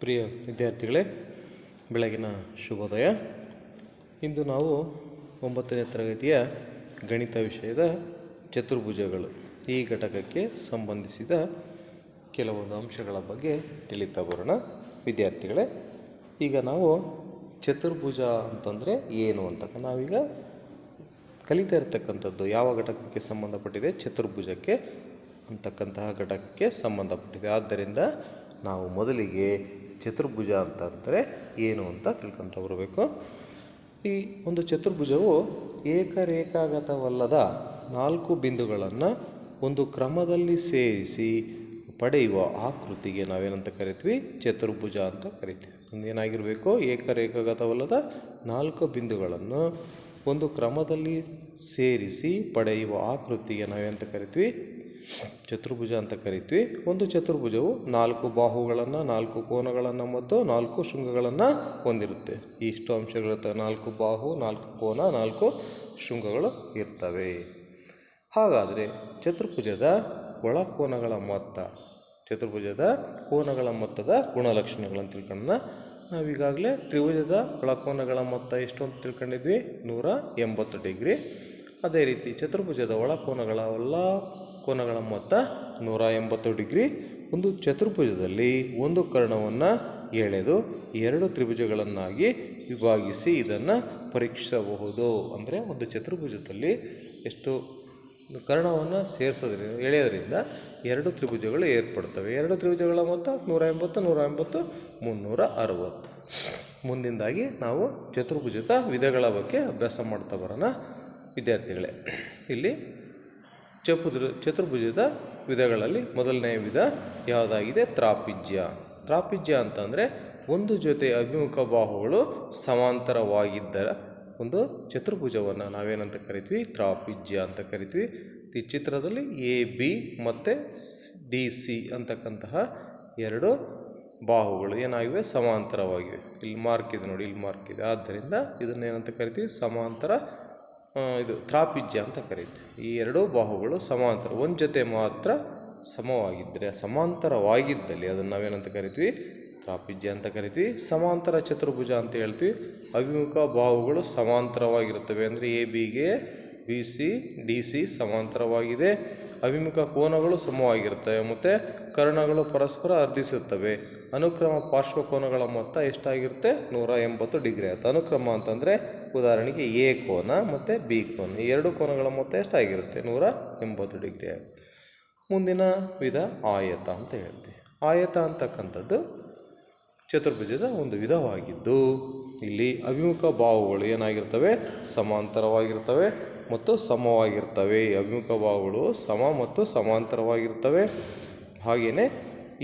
ಪ್ರಿಯ ವಿದ್ಯಾರ್ಥಿಗಳೇ, ಬೆಳಗಿನ ಶುಭೋದಯ. ಇಂದು ನಾವು 9ನೇ ತರಗತಿಯ ಗಣಿತ ವಿಷಯದ ಚತುರ್ಭುಜಗಳು ಈ ಘಟಕಕ್ಕೆ ಸಂಬಂಧಿಸಿದ ಕೆಲವೊಂದು ಅಂಶಗಳ ಬಗ್ಗೆ ತಿಳಿತಾ ಬರೋಣ. ವಿದ್ಯಾರ್ಥಿಗಳೇ, ಈಗ ನಾವು ಚತುರ್ಭುಜ ಅಂತಂದರೆ ಏನು ಅಂತ ನಾವೀಗ ಕಲಿತಾ ಇರತಕ್ಕಂಥದ್ದು ಯಾವ ಘಟಕಕ್ಕೆ ಸಂಬಂಧಪಟ್ಟಿದೆ? ಚತುರ್ಭುಜಕ್ಕೆ ಅಂತಕ್ಕಂತಹ ಘಟಕಕ್ಕೆ ಸಂಬಂಧಪಟ್ಟಿದೆ. ಆದ್ದರಿಂದ ನಾವು ಮೊದಲಿಗೆ ಚತುರ್ಭುಜ ಅಂತಂದರೆ ಏನು ಅಂತ ತಿಳ್ಕೊತ ಬರಬೇಕು. ಈ ಒಂದು ಚತುರ್ಭುಜವು ಏಕರೇಖಾಗತವಲ್ಲದ 4 ಬಿಂದುಗಳನ್ನು ಒಂದು ಕ್ರಮದಲ್ಲಿ ಸೇರಿಸಿ ಪಡೆಯುವ ಆಕೃತಿಗೆ ನಾವೇನಂತ ಕರಿತೀವಿ? ಚತುರ್ಭುಜ ಅಂತ ಕರಿತೀವಿ. ಒಂದೇನಾಗಿರಬೇಕು? ಏಕರೇಖಾಗತವಲ್ಲದ 4 ಬಿಂದುಗಳನ್ನು ಒಂದು ಕ್ರಮದಲ್ಲಿ ಸೇರಿಸಿ ಪಡೆಯುವ ಆಕೃತಿಗೆ ನಾವೇನಂತ ಕರಿತೀವಿ? ಚತುರ್ಭುಜ ಅಂತ ಕರಿತೀವಿ. ಒಂದು ಚತುರ್ಭುಜವು 4 ಬಾಹುಗಳನ್ನು, 4 ಕೋನಗಳನ್ನು ಮತ್ತು 4 ಶೃಂಗಗಳನ್ನು ಹೊಂದಿರುತ್ತೆ. ಇಷ್ಟು ಅಂಶಗಳಿರ್ತವೆ. 4 ಬಾಹು, 4 ಕೋನ, 4 ಶೃಂಗಗಳು ಇರ್ತವೆ. ಹಾಗಾದರೆ ಚತುರ್ಭುಜದ ಒಳಕೋನಗಳ ಮೊತ್ತ, ಚತುರ್ಭುಜದ ಕೋನಗಳ ಮೊತ್ತದ ಗುಣಲಕ್ಷಣಗಳನ್ನು ತಿಳ್ಕೊಳ್ಳೋಣ. ನಾವೀಗಾಗಲೇ ತ್ರಿಭುಜದ ಒಳಕೋನಗಳ ಮೊತ್ತ ಎಷ್ಟು ಅಂತ ತಿಳ್ಕೊಂಡಿದ್ವಿ? 180 ಡಿಗ್ರಿ. ಅದೇ ರೀತಿ ಚತುರ್ಭುಜದ ಒಳಕೋನಗಳ ಎಲ್ಲ ಕೋನಗಳ ಮೊತ್ತ 180 ಡಿಗ್ರಿ. ಒಂದು ಚತುರ್ಭುಜದಲ್ಲಿ ಒಂದು ಕರ್ಣವನ್ನು ಎಳೆದು 2 ತ್ರಿಭುಜಗಳನ್ನಾಗಿ ವಿಭಾಗಿಸಿ ಇದನ್ನು ಪರೀಕ್ಷಿಸಬಹುದು. ಅಂದರೆ ಒಂದು ಚತುರ್ಭುಜದಲ್ಲಿ ಎಷ್ಟು ಕರ್ಣವನ್ನು ಎಳೆಯೋದ್ರಿಂದ 2 ತ್ರಿಭುಜಗಳು ಏರ್ಪಡ್ತವೆ. 2 ತ್ರಿಭುಜಗಳ ಮೊತ್ತ 180, 180, 360. ಮುಂದಿಂದಾಗಿ ನಾವು ಚತುರ್ಭುಜದ ವಿಧಗಳ ಬಗ್ಗೆ ಅಭ್ಯಾಸ ಮಾಡ್ತಾ ಬರೋಣ. ವಿದ್ಯಾರ್ಥಿಗಳೇ, ಇಲ್ಲಿ ಚತುರ್ಭುಜದ ವಿಧಗಳಲ್ಲಿ ಮೊದಲನೆಯ ವಿಧ ಯಾವುದಾಗಿದೆ? ತ್ರಾಪಿಜ್ಯ. ತ್ರಾಪಿಜ್ಯ ಅಂತಂದರೆ ಒಂದು ಜೊತೆ ಅಭಿಮುಖ ಬಾಹುಗಳು ಸಮಾಂತರವಾಗಿದ್ದರ ಒಂದು ಚತುರ್ಭುಜವನ್ನು ನಾವೇನಂತ ಕರಿತೀವಿ? ತ್ರಾಪಿಜ್ಯ ಅಂತ ಕರಿತೀವಿ. ಈ ಚಿತ್ರದಲ್ಲಿ AB ಮತ್ತು DC ಅಂತಕ್ಕಂತಹ 2 ಬಾಹುಗಳು ಏನಾಗಿವೆ? ಸಮಾಂತರವಾಗಿವೆ. ಇಲ್ಲಿ ಮಾರ್ಕ್ ಇದೆ ನೋಡಿ, ಇಲ್ಲಿ ಮಾರ್ಕ್ ಇದೆ. ಆದ್ದರಿಂದ ಇದನ್ನೇನಂತ ಕರಿತೀವಿ? ಸಮಾಂತರ ಇದು ತ್ರಾಪಿಜ್ಯ ಅಂತ ಕರಿತೀವಿ. ಈ 2 ಬಾಹುಗಳು ಸಮಾಂತರ ಒಂದು ಜೊತೆ ಮಾತ್ರ ಸಮವಾಗಿದ್ದರೆ, ಸಮಾಂತರವಾಗಿದ್ದಲ್ಲಿ ಅದನ್ನು ನಾವೇನಂತ ಕರಿತೀವಿ? ತ್ರಾಪಿಜ್ಯ ಅಂತ ಕರಿತೀವಿ. ಸಮಾಂತರ ಚತುರ್ಭುಜ ಅಂತ ಹೇಳ್ತೀವಿ. ಅಭಿಮುಖ ಬಾಹುಗಳು ಸಮಾಂತರವಾಗಿರುತ್ತವೆ. ಅಂದರೆ ABಗೆ BC DC ಸಮಾಂತರವಾಗಿದೆ. ಅಭಿಮುಖ ಕೋನಗಳು ಸಮವಾಗಿರುತ್ತವೆ ಮತ್ತು ಕರ್ಣಗಳು ಪರಸ್ಪರ ಅರ್ಧಿಸುತ್ತವೆ. ಅನುಕ್ರಮ ಪಾರ್ಶ್ವಕೋನಗಳ ಮೊತ್ತ ಎಷ್ಟಾಗಿರುತ್ತೆ? 180 ಡಿಗ್ರಿ ಆಗುತ್ತೆ. ಅನುಕ್ರಮ ಅಂತಂದರೆ ಉದಾಹರಣೆಗೆ A ಕೋನ ಮತ್ತು B ಕೋನ, ಈ 2 ಕೋನಗಳ ಮೊತ್ತ ಎಷ್ಟಾಗಿರುತ್ತೆ? 180 ಡಿಗ್ರಿ ಆಗುತ್ತೆ. ಮುಂದಿನ ವಿಧ ಆಯತ ಅಂತ ಹೇಳ್ತೀವಿ. ಆಯತ ಅಂತಕ್ಕಂಥದ್ದು ಚತುರ್ಭುಜದ ಒಂದು ವಿಧವಾಗಿದ್ದು, ಇಲ್ಲಿ ಅಭಿಮುಖ ಬಾಹುಗಳು ಏನಾಗಿರ್ತವೆ? ಸಮಾಂತರವಾಗಿರ್ತವೆ ಮತ್ತು ಸಮವಾಗಿರ್ತವೆ. ಅಭಿಮುಖ ಬಾಹುಗಳು ಸಮ ಮತ್ತು ಸಮಾಂತರವಾಗಿರ್ತವೆ. ಹಾಗೆಯೇ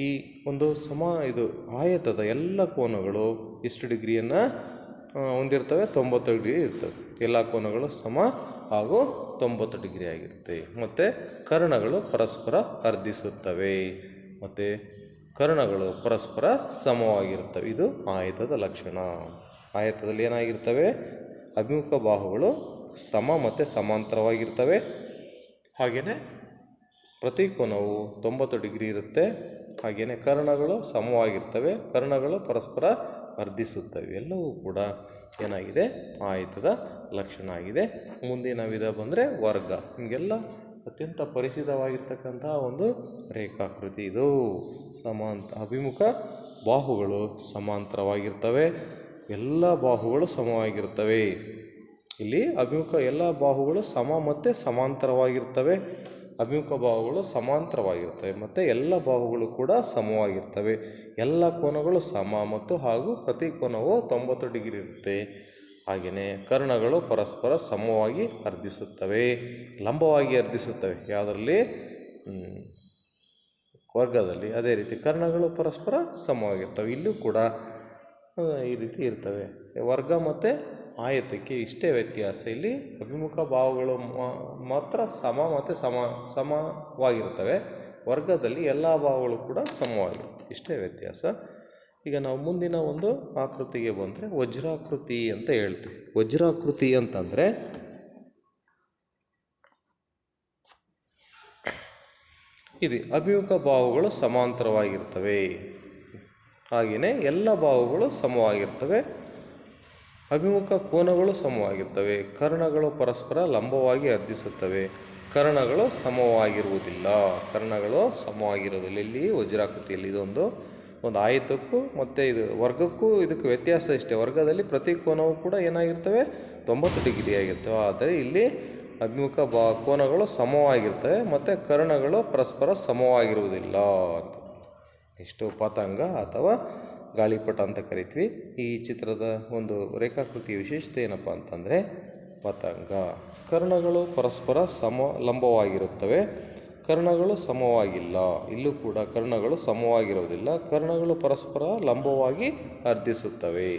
ಈ ಒಂದು ಇದು ಆಯತದ ಎಲ್ಲ ಕೋನಗಳು ಎಷ್ಟು ಡಿಗ್ರಿಯನ್ನು ಹೊಂದಿರ್ತವೆ? 90 ಡಿಗ್ರಿ ಇರ್ತವೆ. ಎಲ್ಲ ಕೋನಗಳು ಸಮ ಹಾಗೂ 90 ಡಿಗ್ರಿ ಆಗಿರುತ್ತೆ. ಮತ್ತು ಕರ್ಣಗಳು ಪರಸ್ಪರ ಅರ್ಧಿಸುತ್ತವೆ ಮತ್ತು ಕರ್ಣಗಳು ಪರಸ್ಪರ ಸಮವಾಗಿರುತ್ತವೆ. ಇದು ಆಯತದ ಲಕ್ಷಣ. ಆಯತದಲ್ಲಿ ಏನಾಗಿರ್ತವೆ? ಅಭಿಮುಖ ಬಾಹುಗಳು ಸಮ ಮತ್ತು ಸಮಾಂತರವಾಗಿರ್ತವೆ. ಹಾಗೆಯೇ ಪ್ರತಿ ಕೋನವು 90 ಡಿಗ್ರಿ ಇರುತ್ತೆ. ಹಾಗೆಯೇ ಕರ್ಣಗಳು ಸಮವಾಗಿರ್ತವೆ, ಕರ್ಣಗಳು ಪರಸ್ಪರ ಅರ್ಧಿಸುತ್ತವೆ. ಎಲ್ಲವೂ ಕೂಡ ಏನಾಗಿದೆ? ಆಯತದ ಲಕ್ಷಣ ಆಗಿದೆ. ಮುಂದಿನ ವಿಧ ಬಂದರೆ ವರ್ಗ. ನಿಮಗೆಲ್ಲ ಅತ್ಯಂತ ಪರಿಚಿತವಾಗಿರ್ತಕ್ಕಂಥ ಒಂದು ರೇಖಾಕೃತಿ ಇದು. ಅಭಿಮುಖ ಬಾಹುಗಳು ಸಮಾಂತರವಾಗಿರ್ತವೆ, ಎಲ್ಲ ಬಾಹುಗಳು ಸಮವಾಗಿರ್ತವೆ. ಇಲ್ಲಿ ಅಭಿಮುಖ ಎಲ್ಲ ಬಾಹುಗಳು ಸಮ ಮತ್ತು ಸಮಾಂತರವಾಗಿರ್ತವೆ. ಅಭಿಮುಖ ಬಾಹುಗಳು ಸಮಾಂತರವಾಗಿರ್ತವೆ ಮತ್ತು ಎಲ್ಲ ಬಾಹುಗಳು ಕೂಡ ಸಮವಾಗಿರ್ತವೆ. ಎಲ್ಲ ಕೋನಗಳು ಸಮ ಮತ್ತು ಹಾಗೂ ಪ್ರತಿ ಕೋನವು 90 ಡಿಗ್ರಿ ಇರುತ್ತೆ. ಹಾಗೆಯೇ ಕರ್ಣಗಳು ಪರಸ್ಪರ ಸಮವಾಗಿ ಅರ್ಧಿಸುತ್ತವೆ, ಲಂಬವಾಗಿ ಅರ್ಧಿಸುತ್ತವೆ. ಯಾವುದರಲ್ಲಿ? ವರ್ಗದಲ್ಲಿ. ಅದೇ ರೀತಿ ಕರ್ಣಗಳು ಪರಸ್ಪರ ಸಮವಾಗಿರ್ತವೆ. ಇಲ್ಲೂ ಕೂಡ ಈ ರೀತಿ ಇರ್ತವೆ. ವರ್ಗ ಮತ್ತು ಆಯತಕ್ಕೆ ಇಷ್ಟೇ ವ್ಯತ್ಯಾಸ. ಇಲ್ಲಿ ಅಭಿಮುಖ ಬಾಹುಗಳು ಮಾತ್ರ ಸಮ ಮತ್ತು ಸಮವಾಗಿರ್ತವೆ. ವರ್ಗದಲ್ಲಿ ಎಲ್ಲ ಬಾಹುಗಳು ಕೂಡ ಸಮವಾಗಿರುತ್ತೆ. ಇಷ್ಟೇ ವ್ಯತ್ಯಾಸ. ಈಗ ನಾವು ಮುಂದಿನ ಒಂದು ಆಕೃತಿಗೆ ಬಂದರೆ ವಜ್ರಾಕೃತಿ ಅಂತ ಹೇಳ್ತೀವಿ. ವಜ್ರಾಕೃತಿ ಅಂತಂದರೆ ಇದು ಅಭಿಮುಖ ಬಾಹುಗಳು ಸಮಾಂತರವಾಗಿರ್ತವೆ. ಹಾಗೆಯೇ ಎಲ್ಲ ಬಾಹುಗಳು ಸಮವಾಗಿರ್ತವೆ. ಅಭಿಮುಖ ಕೋನಗಳು ಸಮವಾಗಿರ್ತವೆ. ಕರ್ಣಗಳು ಪರಸ್ಪರ ಲಂಬವಾಗಿ ಅರ್ಧಿಸುತ್ತವೆ. ಕರ್ಣಗಳು ಸಮವಾಗಿರುವುದಿಲ್ಲ. ಇಲ್ಲಿ ವಜ್ರಾಕೃತಿಯಲ್ಲಿ ಇದೊಂದು ಆಯತಕ್ಕೂ ಮತ್ತು ಇದು ವರ್ಗಕ್ಕೂ ಇದಕ್ಕೆ ವ್ಯತ್ಯಾಸ ಇಷ್ಟೇ. ವರ್ಗದಲ್ಲಿ ಪ್ರತಿ ಕೋನವೂ ಕೂಡ ಏನಾಗಿರ್ತವೆ, 90 ಡಿಗ್ರಿ ಆಗಿರ್ತವೆ. ಆದರೆ ಇಲ್ಲಿ ಅಭಿಮುಖ ಕೋನಗಳು ಸಮವಾಗಿರ್ತವೆ ಮತ್ತು ಕರ್ಣಗಳು ಪರಸ್ಪರ ಸಮವಾಗಿರುವುದಿಲ್ಲ ಅಂತ. ಇಷ್ಟು ಪತಂಗ ಅಥವಾ ಗಾಳಿಪಟ ಅಂತ ಕರಿತೀವಿ. ಈ ಚಿತ್ರದ ಒಂದು ರೇಖಾಕೃತಿಯ ವಿಶೇಷತೆ ಏನಪ್ಪ ಅಂತಂದರೆ ಪತಂಗ. ಕರ್ಣಗಳು ಪರಸ್ಪರ ಲಂಬವಾಗಿರುತ್ತವೆ. ಕರ್ಣಗಳು ಸಮವಾಗಿಲ್ಲ. ಇಲ್ಲೂ ಕೂಡ ಕರ್ಣಗಳು ಸಮವಾಗಿರುವುದಿಲ್ಲ. ಕರ್ಣಗಳು ಪರಸ್ಪರ ಲಂಬವಾಗಿ ಅರ್ಧಿಸುತ್ತವೆ.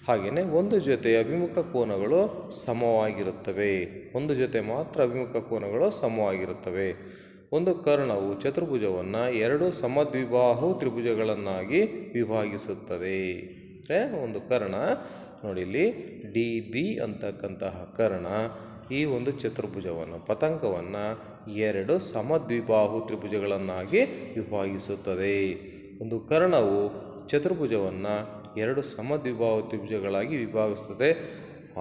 ಹಾಗೆಯೇ ಒಂದು ಜೊತೆ ಅಭಿಮುಖ ಕೋನಗಳು ಸಮವಾಗಿರುತ್ತವೆ. ಒಂದು ಜೊತೆ ಮಾತ್ರ ಅಭಿಮುಖ ಕೋನಗಳು ಸಮವಾಗಿರುತ್ತವೆ. ಒಂದು ಕರ್ಣವು ಚತುರ್ಭುಜವನ್ನು 2 ಸಮದ್ವಿಬಾಹು ತ್ರಿಭುಜಗಳನ್ನಾಗಿ ವಿಭಾಗಿಸುತ್ತದೆ. ಅಂದರೆ ಒಂದು ಕರ್ಣ ನೋಡಿ, ಇಲ್ಲಿ DB ಅಂತಕ್ಕಂತಹ ಕರ್ಣ ಈ ಒಂದು ಚತುರ್ಭುಜವನ್ನು ಪತಂಗವನ್ನು 2 ಸಮದ್ವಿಬಾಹು ತ್ರಿಭುಜಗಳನ್ನಾಗಿ ವಿಭಾಗಿಸುತ್ತದೆ. ಒಂದು ಕರ್ಣವು ಚತುರ್ಭುಜವನ್ನು 2 ಸಮದ್ವಿಬಾಹು ತ್ರಿಭುಜಗಳಾಗಿ ವಿಭಾಗಿಸುತ್ತದೆ.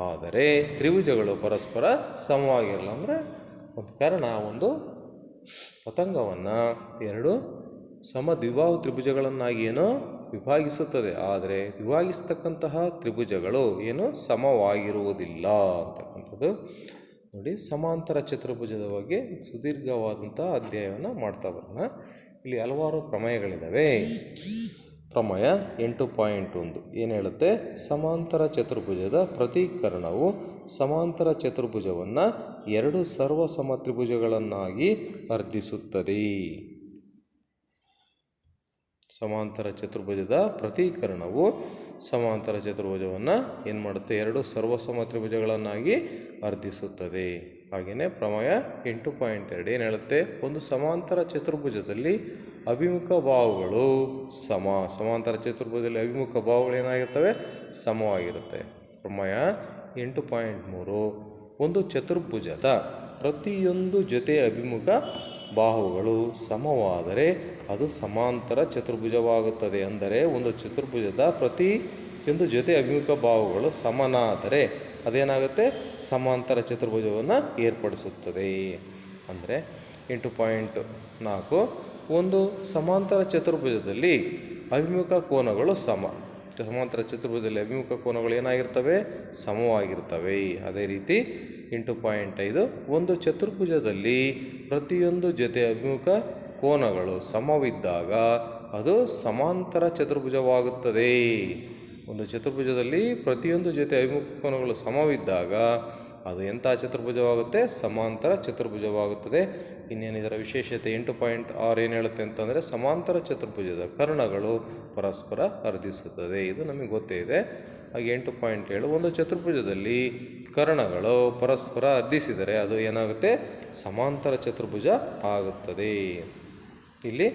ಆದರೆ ತ್ರಿಭುಜಗಳು ಪರಸ್ಪರ ಸಮವಾಗಿರಲ್ಲ. ಅಂದರೆ ಒಂದು ಕರ್ಣ ಒಂದು ಪತಂಗವನ್ನು 2 ಸಮದ್ವಿಬಾಹು ತ್ರಿಭುಜಗಳನ್ನಾಗಿ ವಿಭಾಗಿಸುತ್ತದೆ. ಆದರೆ ವಿಭಾಗಿಸ್ತಕ್ಕಂತಹ ತ್ರಿಭುಜಗಳು ಸಮವಾಗಿರುವುದಿಲ್ಲ ಅಂತಕ್ಕಂಥದ್ದು. ನೋಡಿ, ಸಮಾಂತರ ಚತುರ್ಭುಜದ ಬಗ್ಗೆ ಸುದೀರ್ಘವಾದಂಥ ಅಧ್ಯಾಯವನ್ನು ಮಾಡ್ತಾ ಬರೋಣ. ಇಲ್ಲಿ ಹಲವಾರು ಪ್ರಮೇಯಗಳಿದ್ದಾವೆ. ಪ್ರಮೇಯ 8.1 ಏನು ಹೇಳುತ್ತೆ? ಸಮಾಂತರ ಚತುರ್ಭುಜದ ಪ್ರತಿ ಕರ್ಣವು ಸಮಾಂತರ ಚತುರ್ಭುಜವನ್ನು 2 ಸರ್ವಸಮ ತ್ರಿಭುಜಗಳನ್ನಾಗಿ ಅರ್ಧಿಸುತ್ತದೆ. ಸಮಾಂತರ ಚತುರ್ಭುಜದ ಪ್ರತಿ ಕರ್ಣವು ಸಮಾಂತರ ಚತುರ್ಭುಜವನ್ನು ಏನು ಮಾಡುತ್ತೆ? 2 ಸರ್ವಸಮ ತ್ರಿಭುಜಗಳನ್ನಾಗಿ ಅರ್ಧಿಸುತ್ತದೆ. ಹಾಗೆಯೇ ಪ್ರಮೇಯ 8.2 ಏನು ಹೇಳುತ್ತೆ? ಒಂದು ಸಮಾಂತರ ಚತುರ್ಭುಜದಲ್ಲಿ ಅಭಿಮುಖ ಬಾಹುಗಳು ಸಮಾಂತರ ಚತುರ್ಭುಜದಲ್ಲಿ ಅಭಿಮುಖ ಬಾಹುಗಳು ಏನಾಗಿರ್ತವೆ? ಸಮವಾಗಿರುತ್ತೆ. ಪ್ರಮೇಯ 8.3 ಒಂದು ಚತುರ್ಭುಜದ ಪ್ರತಿಯೊಂದು ಜೊತೆ ಅಭಿಮುಖ ಬಾಹುಗಳು ಸಮವಾದರೆ ಅದು ಸಮಾಂತರ ಚತುರ್ಭುಜವಾಗುತ್ತದೆ. ಅಂದರೆ ಒಂದು ಚತುರ್ಭುಜದ ಪ್ರತಿಯೊಂದು ಜೊತೆ ಅಭಿಮುಖ ಬಾಹುಗಳು ಸಮನಾದರೆ ಅದೇನಾಗುತ್ತೆ? ಸಮಾಂತರ ಚತುರ್ಭುಜವನ್ನು ಏರ್ಪಡಿಸುತ್ತದೆ. ಅಂದರೆ 8.4 ಒಂದು ಸಮಾಂತರ ಚತುರ್ಭುಜದಲ್ಲಿ ಅಭಿಮುಖ ಕೋನಗಳು ಸಮಾಂತರ ಚತುರ್ಭುಜದಲ್ಲಿ ಅಭಿಮುಖ ಕೋನಗಳು ಏನಾಗಿರ್ತವೆ? ಸಮವಾಗಿರ್ತವೆ. ಅದೇ ರೀತಿ 8.5 ಒಂದು ಚತುರ್ಭುಜದಲ್ಲಿ ಪ್ರತಿಯೊಂದು ಜೊತೆ ಅಭಿಮುಖ ಕೋನಗಳು ಸಮವಿದ್ದಾಗ ಅದು ಸಮಾಂತರ ಚತುರ್ಭುಜವಾಗುತ್ತದೆ. ಒಂದು ಚತುರ್ಭುಜದಲ್ಲಿ ಪ್ರತಿಯೊಂದು ಜೊತೆ ಅಭಿಮುಖ ಕೋನಗಳು ಸಮವಿದ್ದಾಗ ಅದು ಎಂಥ ಚತುರ್ಭುಜವಾಗುತ್ತೆ? ಸಮಾಂತರ ಚತುರ್ಭುಜವಾಗುತ್ತದೆ. ಇನ್ನೇನು ಇದರ ವಿಶೇಷತೆ 8.6 ಏನು ಹೇಳುತ್ತೆ ಅಂತಂದರೆ ಸಮಾಂತರ ಚತುರ್ಭುಜದ ಕರ್ಣಗಳು ಪರಸ್ಪರ ಅರ್ಧಿಸುತ್ತದೆ. ಇದು ನಮಗೆ ಗೊತ್ತೇ ಇದೆ. ಹಾಗೆ 8.7 ಒಂದು ಚತುರ್ಭುಜದಲ್ಲಿ ಕರ್ಣಗಳು ಪರಸ್ಪರ ಅರ್ಧಿಸಿದರೆ ಅದು ಏನಾಗುತ್ತೆ? ಸಮಾಂತರ ಚತುರ್ಭುಜ ಆಗುತ್ತದೆ. ಇಲ್ಲಿ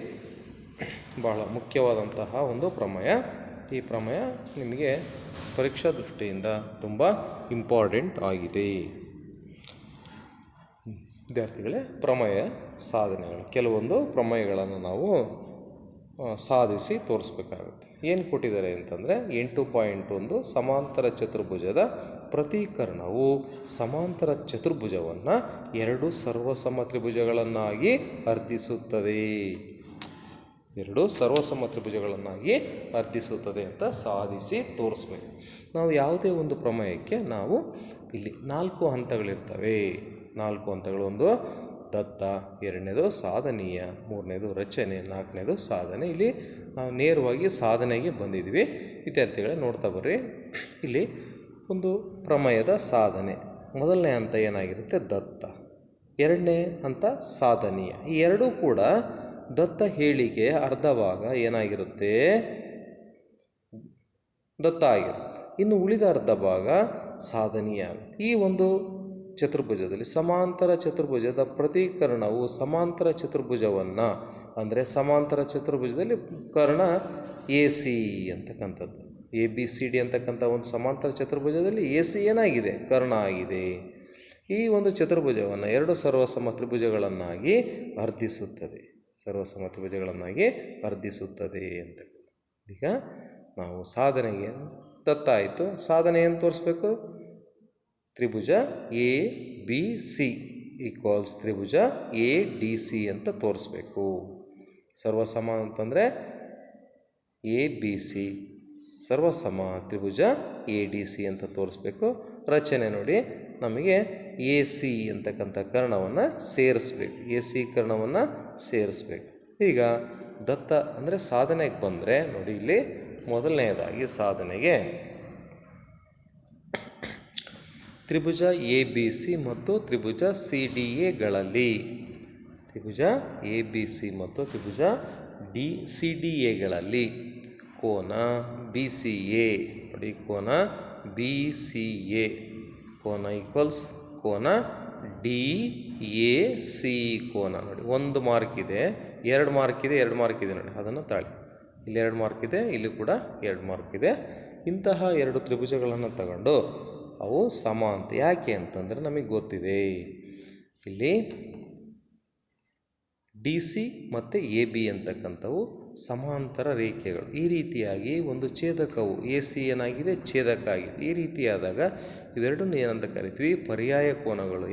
ಬಹಳ ಮುಖ್ಯವಾದಂತಹ ಒಂದು ಪ್ರಮೇಯ. ಈ ಪ್ರಮೇಯ ನಿಮಗೆ ಪರೀಕ್ಷಾ ದೃಷ್ಟಿಯಿಂದ ತುಂಬ ಇಂಪಾರ್ಟೆಂಟ್ ಆಗಿದೆ. ವಿದ್ಯಾರ್ಥಿಗಳೇ, ಪ್ರಮೇಯ ಸಾಧನೆಗಳು, ಕೆಲವೊಂದು ಪ್ರಮೇಯಗಳನ್ನು ನಾವು ಸಾಧಿಸಿ ತೋರಿಸ್ಬೇಕಾಗುತ್ತೆ. ಏನು ಕೊಟ್ಟಿದ್ದಾರೆ ಅಂತಂದರೆ 8.1 ಸಮಾಂತರ ಚತುರ್ಭುಜದ ಪ್ರತಿ ಕರ್ಣವು ಸಮಾಂತರ ಚತುರ್ಭುಜವನ್ನು 2 ಸರ್ವಸಮ ತ್ರಿಭುಜಗಳನ್ನಾಗಿ ಅರ್ಧಿಸುತ್ತದೆ. 2 ಸರ್ವಸಮ ತ್ರಿಭುಜಗಳನ್ನಾಗಿ ಅರ್ಧಿಸುತ್ತದೆ ಅಂತ ಸಾಧಿಸಿ ತೋರಿಸ್ಬೇಕು. ನಾವು ಯಾವುದೇ ಒಂದು ಪ್ರಮೇಯಕ್ಕೆ ನಾವು ಇಲ್ಲಿ 4 ಹಂತಗಳಿರ್ತವೆ. 4 ಹಂತಗಳು. ಒಂದು ದತ್ತ, 2ನೇದು ಸಾಧನೀಯ, 3ನೇದು ರಚನೆ, 4ನೇದು ಸಾಧನೆ. ಇಲ್ಲಿ ನಾವು ನೇರವಾಗಿ ಸಾಧನೆಗೆ ಬಂದಿದ್ವಿ. ವಿದ್ಯಾರ್ಥಿಗಳೇ ನೋಡ್ತಾ ಬರ್ರಿ. ಇಲ್ಲಿ ಒಂದು ಪ್ರಮೇಯದ ಸಾಧನೆ ಮೊದಲನೇ ಹಂತ ಏನಾಗಿರುತ್ತೆ? ದತ್ತ. 2ನೇ ಹಂತ ಸಾಧನೀಯ. ಈ ಎರಡೂ ಕೂಡ ದತ್ತ ಹೇಳಿಕೆ ಅರ್ಧ ಭಾಗ ಏನಾಗಿರುತ್ತೆ? ದತ್ತ ಆಗಿರುತ್ತೆ. ಇನ್ನು ಉಳಿದ ಅರ್ಧ ಭಾಗ ಸಾಧನೀಯ ಆಗುತ್ತೆ. ಈ ಒಂದು ಚತುರ್ಭುಜದಲ್ಲಿ ಸಮಾಂತರ ಚತುರ್ಭುಜದ ಪ್ರತಿ ಕರ್ಣವು ಸಮಾಂತರ ಚತುರ್ಭುಜವನ್ನು, ಅಂದರೆ ಸಮಾಂತರ ಚತುರ್ಭುಜದಲ್ಲಿ ಕರ್ಣ AC ಅಂತಕ್ಕಂಥದ್ದು, ABCD ಅಂತಕ್ಕಂಥ ಒಂದು ಸಮಾಂತರ ಚತುರ್ಭುಜದಲ್ಲಿ AC ಏನಾಗಿದೆ? ಕರ್ಣ ಆಗಿದೆ. ಈ ಒಂದು ಚತುರ್ಭುಜವನ್ನು 2 ಸರ್ವಸಮ ತ್ರಿಭುಜಗಳನ್ನಾಗಿ ಅರ್ಧಿಸುತ್ತದೆ. ಸರ್ವಸಮ ತ್ರಿಭುಜಗಳನ್ನಾಗಿ ಅರ್ಧಿಸುತ್ತದೆ ಅಂತ. ಈಗ ನಾವು ಸಾಧನೆಗೆ ದತ್ತ ಆಯಿತು, ಸಾಧನೆ ಏನು ತೋರಿಸ್ಬೇಕು? ತ್ರಿಭುಜ ಎ ಬಿ ಸಿ ಈಕ್ವಲ್ಸ್ ತ್ರಿಭುಜ ಎ ಡಿ ಸಿ ಅಂತ ತೋರಿಸ್ಬೇಕು. ಸರ್ವಸಮ ಅಂತಂದರೆ ಎ ಬಿ ಸಿ ಸರ್ವಸಮ ತ್ರಿಭುಜ ಎ ಡಿ ಸಿ ಅಂತ ತೋರಿಸ್ಬೇಕು. ರಚನೆ ನೋಡಿ, ನಮಗೆ ಎ ಸಿ ಅಂತಕ್ಕಂಥ ಕರ್ಣವನ್ನು ಸೇರಿಸ್ಬೇಕು, ಎ ಸಿ ಕರ್ಣವನ್ನು ಸೇರಿಸ್ಬೇಕು. ಈಗ ದತ್ತ ಅಂದರೆ ಸಾಧನೆಗೆ ಬಂದರೆ ನೋಡಿ, ಇಲ್ಲಿ ಮೊದಲನೆಯದಾಗಿ ಸಾಧನೆಗೆ ತ್ರಿಭುಜ ಎ ಬಿ ಸಿ ಮತ್ತು ತ್ರಿಭುಜ ಸಿ ಡಿ ಎಗಳಲ್ಲಿ ತ್ರಿಭುಜ ಎ ಬಿ ಸಿ ಮತ್ತು ತ್ರಿಭುಜ ಸಿ ಡಿ ಎಗಳಲ್ಲಿ ಕೋನ ಬಿ ಸಿ ಎ ನೋಡಿ, ಕೋನ ಬಿ ಸಿ ಎ ಕೋನ ಈಕ್ವಲ್ಸ್ ಕೋನ ಡಿ ಎ ಸಿ ಕೋನ ನೋಡಿ. 1 ಮಾರ್ಕ್ ಇದೆ, 2 ಮಾರ್ಕ್ ಇದೆ, 2 ಮಾರ್ಕ್ ಇದೆ ನೋಡಿ, ಅದನ್ನು ತಾಳಿ. ಇಲ್ಲಿ 2 ಮಾರ್ಕ್ ಇದೆ, ಇಲ್ಲಿ ಕೂಡ 2 ಮಾರ್ಕ್ ಇದೆ. ಇಂತಹ 2 ತ್ರಿಭುಜಗಳನ್ನು ತಗೊಂಡು ಅವು ಸಮ ಅಂತ. ಯಾಕೆ ಅಂತಂದರೆ ನಮಗೆ ಗೊತ್ತಿದೆ ಇಲ್ಲಿ ಡಿ ಸಿ ಮತ್ತು ಎ ಬಿ ಅಂತಕ್ಕಂಥವು ಸಮಾಂತರ ರೇಖೆಗಳು. ಈ ರೀತಿಯಾಗಿ ಒಂದು ಛೇದಕವು ಎ ಸಿ ಏನಾಗಿದೆ, ಛೇದಕ ಆಗಿದೆ. ಈ ರೀತಿಯಾದಾಗ ಇವೆರಡನ್ನು ಏನಂತ ಕರಿತೀವಿ? ಪರ್ಯಾಯ ಕೋನಗಳು.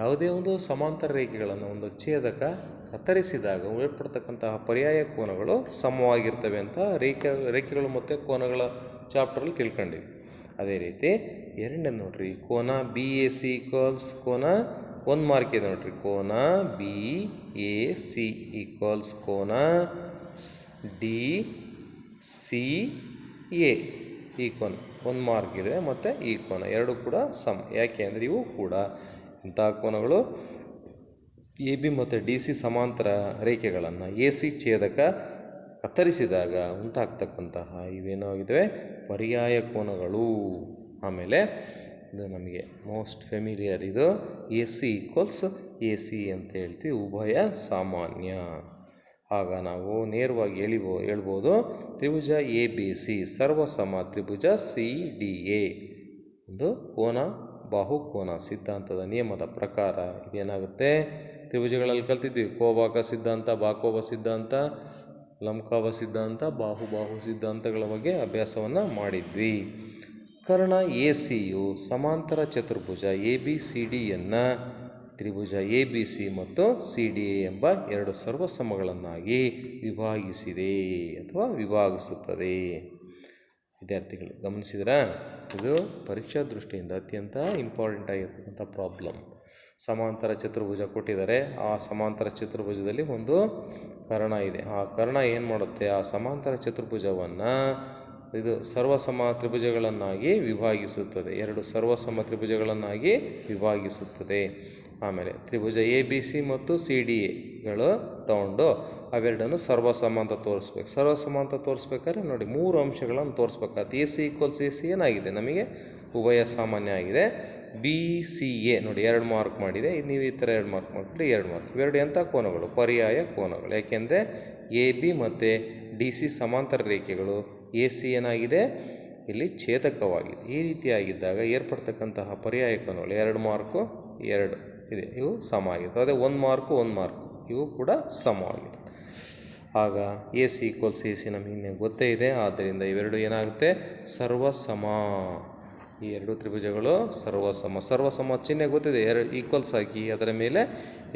ಯಾವುದೇ ಒಂದು ಸಮಾಂತರ ರೇಖೆಗಳನ್ನು ಒಂದು ಛೇದಕ ಕತ್ತರಿಸಿದಾಗ ಏರ್ಪಡ್ತಕ್ಕಂತಹ ಪರ್ಯಾಯ ಕೋನಗಳು ಸಮವಾಗಿರ್ತವೆ ಅಂತ ರೇಖೆಗಳು ಮತ್ತು ಕೋನಗಳ ಚಾಪ್ಟ್ರಲ್ಲಿ ತಿಳ್ಕೊಂಡಿವಿ. ಅದೇ ರೀತಿ ಎರಡನೇ ನೋಡ್ರಿ, ಕೋನ ಬಿ ಎ ಸಿ ಈಕ್ವಲ್ಸ್ ಕೋನ 1 ಮಾರ್ಕ್ ಇದೆ ನೋಡ್ರಿ, ಕೋನ ಬಿ ಎ ಸಿ ಈಕ್ವಲ್ಸ್ ಕೋನ ಡಿ ಸಿ ಎ. ಈ ಕೋನ 1 ಮಾರ್ಕ್ ಇದೆ ಮತ್ತು ಈ ಕೋನ ಎರಡು ಕೂಡ ಸಮ. ಯಾಕೆ ಅಂದರೆ ಇವು ಕೂಡ ಇಂತಹ ಕೋನಗಳು ಎ ಬಿ ಮತ್ತು ಡಿ ಸಿ ಸಮಾಂತರ ರೇಖೆಗಳನ್ನು ಎ ಸಿ ಛೇದಕ ಕತ್ತರಿಸಿದಾಗ ಉಂಟಾಗ್ತಕ್ಕಂತಹ ಇವೇನಾಗಿದ್ದಾವೆ? ಪರ್ಯಾಯ ಕೋನಗಳು. ಆಮೇಲೆ ಇದು ನಮಗೆ ಮೋಸ್ಟ್ ಫೆಮಿಲಿಯರ್, ಇದು A C equals A C ಅಂತ ಹೇಳ್ತೀವಿ, ಉಭಯ ಸಾಮಾನ್ಯ. ಆಗ ನಾವು ನೇರವಾಗಿ ಹೇಳ್ಬೋದು ತ್ರಿಭುಜ ಎ ಬಿ ಸಿ ಸರ್ವಸಮ ತ್ರಿಭುಜ ಸಿ ಡಿ ಎ. ಒಂದು ಕೋನ ಬಾಹುಕೋನ ಸಿದ್ಧಾಂತದ ನಿಯಮದ ಪ್ರಕಾರ ಇದೇನಾಗುತ್ತೆ? ತ್ರಿಭುಜಗಳಲ್ಲಿ ಕಲ್ತಿದ್ವಿ, ಕೋಬಾಕ ಸಿದ್ಧಾಂತ, ಬಾಕೋಬ ಸಿದ್ಧಾಂತ, ಲಂಕಾವ ಸಿದ್ಧಾಂತ, ಬಾಹು ಸಿದ್ಧಾಂತಗಳ ಬಗ್ಗೆ ಅಭ್ಯಾಸವನ್ನು ಮಾಡಿದ್ವಿ. ಕರ್ಣ ಎ ಸಿಯು ಸಮಾಂತರ ಚತುರ್ಭುಜ ಎ ಬಿ ಸಿ ಡಿಯನ್ನು ತ್ರಿಭುಜ ಎ ಬಿ ಸಿ ಮತ್ತು ಸಿ ಡಿ ಎ ಎಂಬ 2 ಸರ್ವಸಮಗಳನ್ನಾಗಿ ವಿಭಾಗಿಸಿದೆ ಅಥವಾ ವಿಭಾಗಿಸುತ್ತದೆ. ವಿದ್ಯಾರ್ಥಿಗಳು ಗಮನಿಸಿದ್ರಾ? ಇದು ಪರೀಕ್ಷಾ ದೃಷ್ಟಿಯಿಂದ ಅತ್ಯಂತ ಇಂಪಾರ್ಟೆಂಟ್ ಆಗಿರ್ತಕ್ಕಂಥ ಪ್ರಾಬ್ಲಮ್. ಸಮಾಂತರ ಚತುರ್ಭುಜ ಕೊಟ್ಟಿದ್ದಾರೆ, ಆ ಸಮಾಂತರ ಚತುರ್ಭುಜದಲ್ಲಿ ಒಂದು ಕರ್ಣ ಇದೆ. ಆ ಕರ್ಣ ಏನು ಮಾಡುತ್ತೆ? ಆ ಸಮಾಂತರ ಚತುರ್ಭುಜವನ್ನು ಇದು ಸರ್ವಸಮ ತ್ರಿಭುಜಗಳನ್ನಾಗಿ ವಿಭಾಗಿಸುತ್ತದೆ, 2 ಸರ್ವಸಮ ತ್ರಿಭುಜಗಳನ್ನಾಗಿ ವಿಭಾಗಿಸುತ್ತದೆ. ಆಮೇಲೆ ತ್ರಿಭುಜ ಎ ಬಿ ಸಿ ಮತ್ತು ಸಿ ಡಿ ಎಗಳು ತಗೊಂಡು ಅವೆರಡನ್ನು ಸರ್ವಸಮ ಅಂತ ತೋರಿಸ್ಬೇಕು. ಸರ್ವಸಮ ಅಂತ ತೋರಿಸ್ಬೇಕಾದ್ರೆ ನೋಡಿ 3 ಅಂಶಗಳನ್ನು ತೋರಿಸ್ಬೇಕಾಗ್ತದೆ. A C equals A C ಏನಾಗಿದೆ? ನಮಗೆ ಉಭಯ ಸಾಮಾನ್ಯ ಆಗಿದೆ. ಬಿ ಸಿ ಎ ನೋಡಿ 2 ಮಾರ್ಕ್ ಮಾಡಿದೆ, ನೀವು ಈ ಥರ 2 ಮಾರ್ಕ್ ಮಾಡಿಬಿಟ್ಟು 2 ಮಾರ್ಕ್. ಇವೆರಡು ಎಂಥ ಕೋನಗಳು? ಪರ್ಯಾಯ ಕೋನಗಳು. ಯಾಕೆಂದರೆ ಎ ಬಿ ಮತ್ತು ಡಿ ಸಿ ಸಮಾಂತರ ರೇಖೆಗಳು, ಎ ಸಿ ಏನಾಗಿದೆ? ಇಲ್ಲಿ ಛೇದಕವಾಗಿದೆ. ಈ ರೀತಿಯಾಗಿದ್ದಾಗ ಏರ್ಪಡ್ತಕ್ಕಂತಹ ಪರ್ಯಾಯ ಕೋನಗಳು 2 ಮಾರ್ಕು 2 ಇದೆ, ಇವು ಸಮ ಆಗಿದೆ. ಅದೇ 1 ಮಾರ್ಕು 1 ಮಾರ್ಕು ಇವು ಕೂಡ ಸಮವಾಗಿದೆ. ಆಗ A C equals A C ನಮಗೆ ಗೊತ್ತೇ ಇದೆ. ಆದ್ದರಿಂದ ಇವೆರಡು ಏನಾಗುತ್ತೆ? ಸರ್ವಸಮ. ಈ 2 ತ್ರಿಭುಜಗಳು ಸರ್ವಸಮ ಚಿಹ್ನೆ ಗೊತ್ತಿದೆ, 2 ಈಕ್ವಲ್ಸ್ ಹಾಕಿ ಅದರ ಮೇಲೆ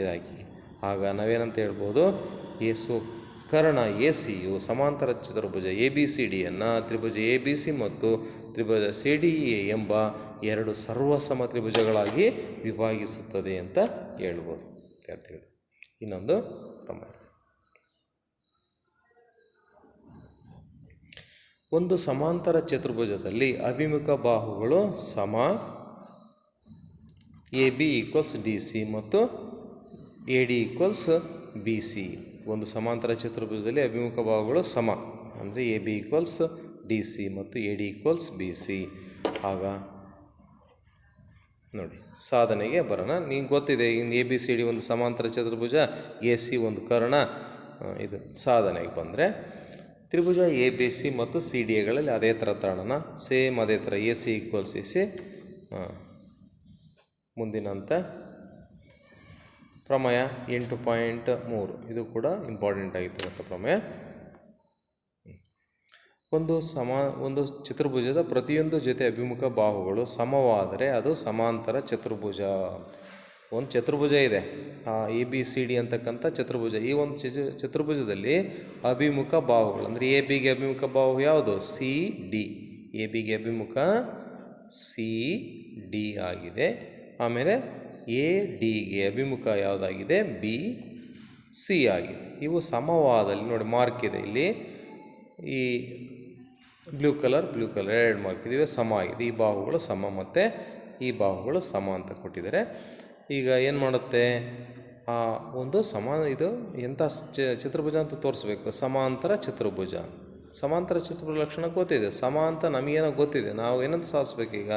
ಇದಾಕಿ. ಆಗ ನಾವೇನಂತ ಹೇಳ್ಬೋದು? ಕರ್ಣ ಎ ಸಿಯು ಸಮಾಂತರ ಚತುರ್ಭುಜ ಎ ಬಿ ಸಿ ಡಿಯನ್ನು ತ್ರಿಭುಜ ಎ ಬಿ ಸಿ ಮತ್ತು ತ್ರಿಭುಜ ಸಿ ಡಿ ಎ ಎಂಬ 2 ಸರ್ವಸಮ ತ್ರಿಭುಜಗಳಾಗಿ ವಿಭಾಗಿಸುತ್ತದೆ ಅಂತ ಹೇಳ್ಬೋದು ವಿದ್ಯಾರ್ಥಿಗಳು. ಇನ್ನೊಂದು ಪ್ರಮಾಣ, ಒಂದು ಸಮಾಂತರ ಚತುರ್ಭುಜದಲ್ಲಿ ಅಭಿಮುಖ ಬಾಹುಗಳು ಸಮ, A B equals D C ಮತ್ತು A D equals B C. ಒಂದು ಸಮಾಂತರ ಚತುರ್ಭುಜದಲ್ಲಿ ಅಭಿಮುಖ ಬಾಹುಗಳು ಸಮ ಅಂದರೆ A B equals D C ಮತ್ತು A D equals B C. ಆಗ ನೋಡಿ ಸಾಧನೆಗೆ ಬರೋಣ. ನಿಂಗೆ ಗೊತ್ತಿದೆ, ಇನ್ನು ಎ ಬಿ ಸಿ ಡಿ ಒಂದು ಸಮಾಂತರ ಚತುರ್ಭುಜ, ಎ ಸಿ ಒಂದು ಕರ್ಣ. ಇದು ಸಾಧನೆಗೆ ಬಂದರೆ ತ್ರಿಭುಜ ಎ ಬಿ ಸಿ ಮತ್ತು ಸಿ ಡಿ ಎಗಳಲ್ಲಿ ಅದೇ ಥರ ತಗೊಳ್ಳೋಣ. ಸೇಮ್ ಅದೇ ಥರ A C equals A C. ಮುಂದಿನಂತ ಪ್ರಮೇಯ 8.3 ಇದು ಕೂಡ ಇಂಪಾರ್ಟೆಂಟ್ ಆಗಿರ್ತಕ್ಕಂಥ ಪ್ರಮೇಯ. ಒಂದು ಚತುರ್ಭುಜದ ಪ್ರತಿಯೊಂದು ಜೊತೆ ಅಭಿಮುಖ ಬಾಹುಗಳು ಸಮವಾದರೆ ಅದು ಸಮಾಂತರ ಚತುರ್ಭುಜ. ಒಂದು ಚತುರ್ಭುಜ ಇದೆ, ಎ ಬಿ ಸಿ ಡಿ ಅಂತಕ್ಕಂಥ ಚತುರ್ಭುಜ. ಈ ಒಂದು ಚತುರ್ಭುಜದಲ್ಲಿ ಅಭಿಮುಖ ಬಾಹುಗಳು ಅಂದರೆ ಎ ಬಿಗೆ ಅಭಿಮುಖ ಬಾಹು ಯಾವುದು? C D. ಎ ಬಿಗೆ ಅಭಿಮುಖ ಸಿ ಡಿ ಆಗಿದೆ. ಆಮೇಲೆ ಎ ಡಿಗೆ ಅಭಿಮುಖ ಯಾವುದಾಗಿದೆ? ಬಿ ಸಿ ಆಗಿದೆ. ಇವು ಸಮವಾದಲ್ಲಿ ನೋಡಿ, ಮಾರ್ಕ್ ಇದೆ ಇಲ್ಲಿ, ಈ ಬ್ಲೂ ಕಲರ್ ಎರಡು ಮಾರ್ಕ್ ಇದಿವೆ, ಸಮ ಆಗಿದೆ. ಈ ಬಾಹುಗಳು ಸಮ ಮತ್ತು ಈ ಬಾಹುಗಳು ಸಮ ಅಂತ ಕೊಟ್ಟಿದ್ದಾರೆ. ಈಗ ಏನು ಮಾಡುತ್ತೆ, ಒಂದು ಇದು ಎಂಥ ಚತುರ್ಭುಜ ಅಂತ ತೋರಿಸ್ಬೇಕು. ಸಮಾಂತರ ಚತುರ್ಭುಜ. ಸಮಾಂತರ ಚತುರ್ಭುಜ ಲಕ್ಷಣ ಗೊತ್ತಿದೆ, ಸಮ ಅಂತ ನಮಗೇನೋ ಗೊತ್ತಿದೆ. ನಾವು ಏನಂತ ಸಾಧಿಸ್ಬೇಕೀಗ?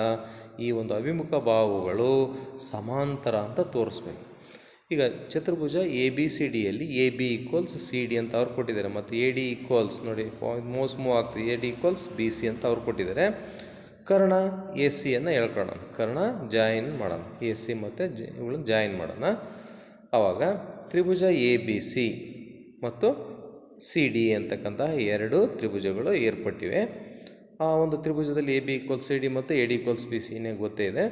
ಈ ಒಂದು ಅಭಿಮುಖ ಬಾಹುಗಳು ಸಮಾಂತರ ಅಂತ ತೋರಿಸ್ಬೇಕು. ಈಗ ಚತುರ್ಭುಜ ಎ ಬಿ ಸಿ ಡಿಯಲ್ಲಿ A B equals C D ಅಂತ ಅವ್ರು ಕೊಟ್ಟಿದ್ದಾರೆ, ಮತ್ತು ಎ ಡಿ ಈಕ್ವಲ್ಸ್ ನೋಡಿ ಮೂವ್ ಆಗ್ತದೆ, A D equals B C ಅಂತ ಅವ್ರು ಕೊಟ್ಟಿದ್ದಾರೆ. ಕರ್ಣ ಎ ಸಿಯನ್ನು ಹೇಳ್ಕೊಳ್ಳೋಣ, ಕರ್ಣ ಜಾಯಿನ್ ಮಾಡೋಣ, ಎ ಸಿ ಮತ್ತು ಇವುಗಳನ್ನು ಜಾಯಿನ್ ಮಾಡೋಣ. ಆವಾಗ ತ್ರಿಭುಜ ಎ ಬಿ ಸಿ ಮತ್ತು ಸಿ ಡಿ ಅಂತಕ್ಕಂತಹ ಎರಡು ತ್ರಿಭುಜಗಳು ಏರ್ಪಟ್ಟಿವೆ. ಆ ಒಂದು ತ್ರಿಭುಜದಲ್ಲಿ A B equals C D ಮತ್ತು A D equals B C ಇನ್ನೇ ಗೊತ್ತೇ ಇದೆ.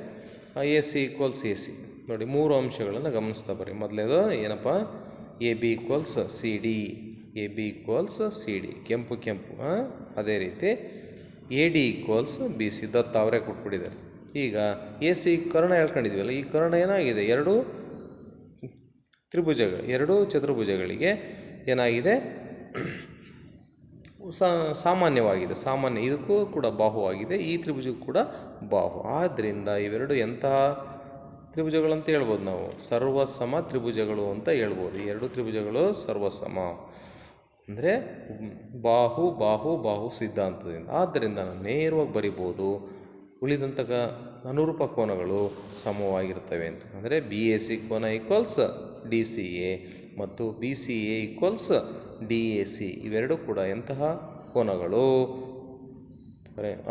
A C equals A C ನೋಡಿ, ಮೂರು ಅಂಶಗಳನ್ನು ಗಮನಿಸ್ತಾ ಬರ್ರಿ. ಮೊದಲೇದು ಏನಪ್ಪ? A B equals C D, A B equals C D ಕೆಂಪು. ಅದೇ ರೀತಿ A D equals B C ದತ್ತ ಅವರೇ ಕೊಟ್ಬಿಟ್ಟಿದ್ದಾರೆ. ಈಗ ಎ ಸಿ ಕರ್ಣ ಹೇಳ್ಕೊಂಡಿದ್ವಲ್ಲ, ಈ ಕರ್ಣ ಏನಾಗಿದೆ? ಎರಡು ಚತುರ್ಭುಜಗಳಿಗೆ ಏನಾಗಿದೆ? ಸಾಮಾನ್ಯವಾಗಿದೆ. ಇದಕ್ಕೂ ಕೂಡ ಬಾಹುವಾಗಿದೆ, ಈ ತ್ರಿಭುಜಕ್ಕೂ ಕೂಡ ಬಾಹು. ಆದ್ದರಿಂದ ಇವೆರಡು ಎಂತಹ ತ್ರಿಭುಜಗಳಂತ ಹೇಳ್ಬೋದು ನಾವು? ಸರ್ವಸಮ ತ್ರಿಭುಜಗಳು ಅಂತ ಹೇಳ್ಬೋದು. ಈ ಎರಡು ತ್ರಿಭುಜಗಳು ಸರ್ವಸಮ ಅಂದರೆ ಬಾಹು ಸಿದ್ಧಾಂತದಿಂದ. ಆದ್ದರಿಂದ ನಾವು ನೇರವಾಗಿ ಬರಿಬೋದು, ಉಳಿದಂಥ ಅನುರೂಪ ಕೋನಗಳು ಸಮವಾಗಿರ್ತವೆ ಅಂತ. ಅಂದರೆ ಬಿ ಎ ಸಿ ಕೋನ ಈಕ್ವಲ್ಸ್ ಡಿ ಸಿ ಎ ಮತ್ತು B C A equals D A C. ಇವೆರಡೂ ಕೂಡ ಎಂತಹ ಕೋನಗಳು?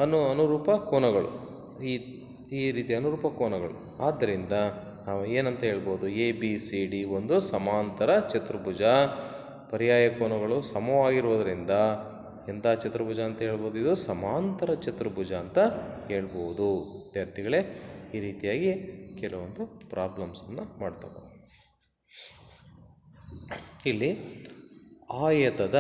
ಅನುರೂಪ ಕೋನಗಳು. ಈ ರೀತಿ ಅನುರೂಪ ಕೋನಗಳು. ಆದ್ದರಿಂದ ನಾವು ಏನಂತ ಹೇಳ್ಬೋದು? ಎ ಬಿ ಸಿ ಡಿ ಒಂದು ಸಮಾಂತರ ಚತುರ್ಭುಜ. ಪರ್ಯಾಯ ಕೋನಗಳು ಸಮವಾಗಿರುವುದರಿಂದ ಎಂಥ ಚತುರ್ಭುಜ ಅಂತ ಹೇಳ್ಬೋದು? ಇದು ಸಮಾಂತರ ಚತುರ್ಭುಜ ಅಂತ ಹೇಳ್ಬೋದು. ವಿದ್ಯಾರ್ಥಿಗಳೇ, ಈ ರೀತಿಯಾಗಿ ಕೆಲವೊಂದು ಪ್ರಾಬ್ಲಮ್ಸನ್ನು ಮಾಡ್ತವೆ. ಇಲ್ಲಿ ಆಯತದ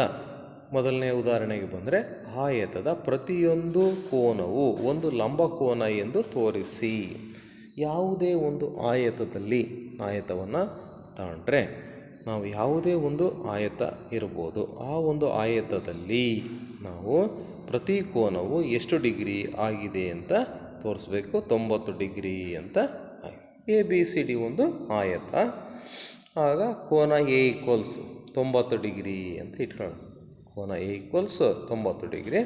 ಮೊದಲನೇ ಉದಾಹರಣೆಗೆ ಬಂದರೆ, ಆಯತದ ಪ್ರತಿಯೊಂದು ಕೋನವು ಒಂದು ಲಂಬಕೋನ ಎಂದು ತೋರಿಸಿ. ಯಾವುದೇ ಒಂದು ಆಯತವನ್ನು ತಗೊಂಡ್ರೆ ನಾವು ಯಾವುದೇ ಒಂದು ಆಯತ ಇರ್ಬೋದು, ಆ ಒಂದು ಆಯತದಲ್ಲಿ ನಾವು ಪ್ರತಿ ಕೋನವು ಎಷ್ಟು ಡಿಗ್ರಿ ಆಗಿದೆ ಅಂತ ತೋರಿಸ್ಬೇಕು. 90 ಡಿಗ್ರಿ ಅಂತ. ಎ ಬಿ ಸಿ ಡಿ ಒಂದು ಆಯತ. ಆಗ ಕೋನ ಎ ಈಕ್ವಲ್ಸ್ 90 ಡಿಗ್ರಿ ಅಂತ ಇಟ್ಕೊಳ್ಳೋಣ. ಕೋನ ಎ ಈಕ್ವಲ್ಸ್ 90 ಡಿಗ್ರಿ.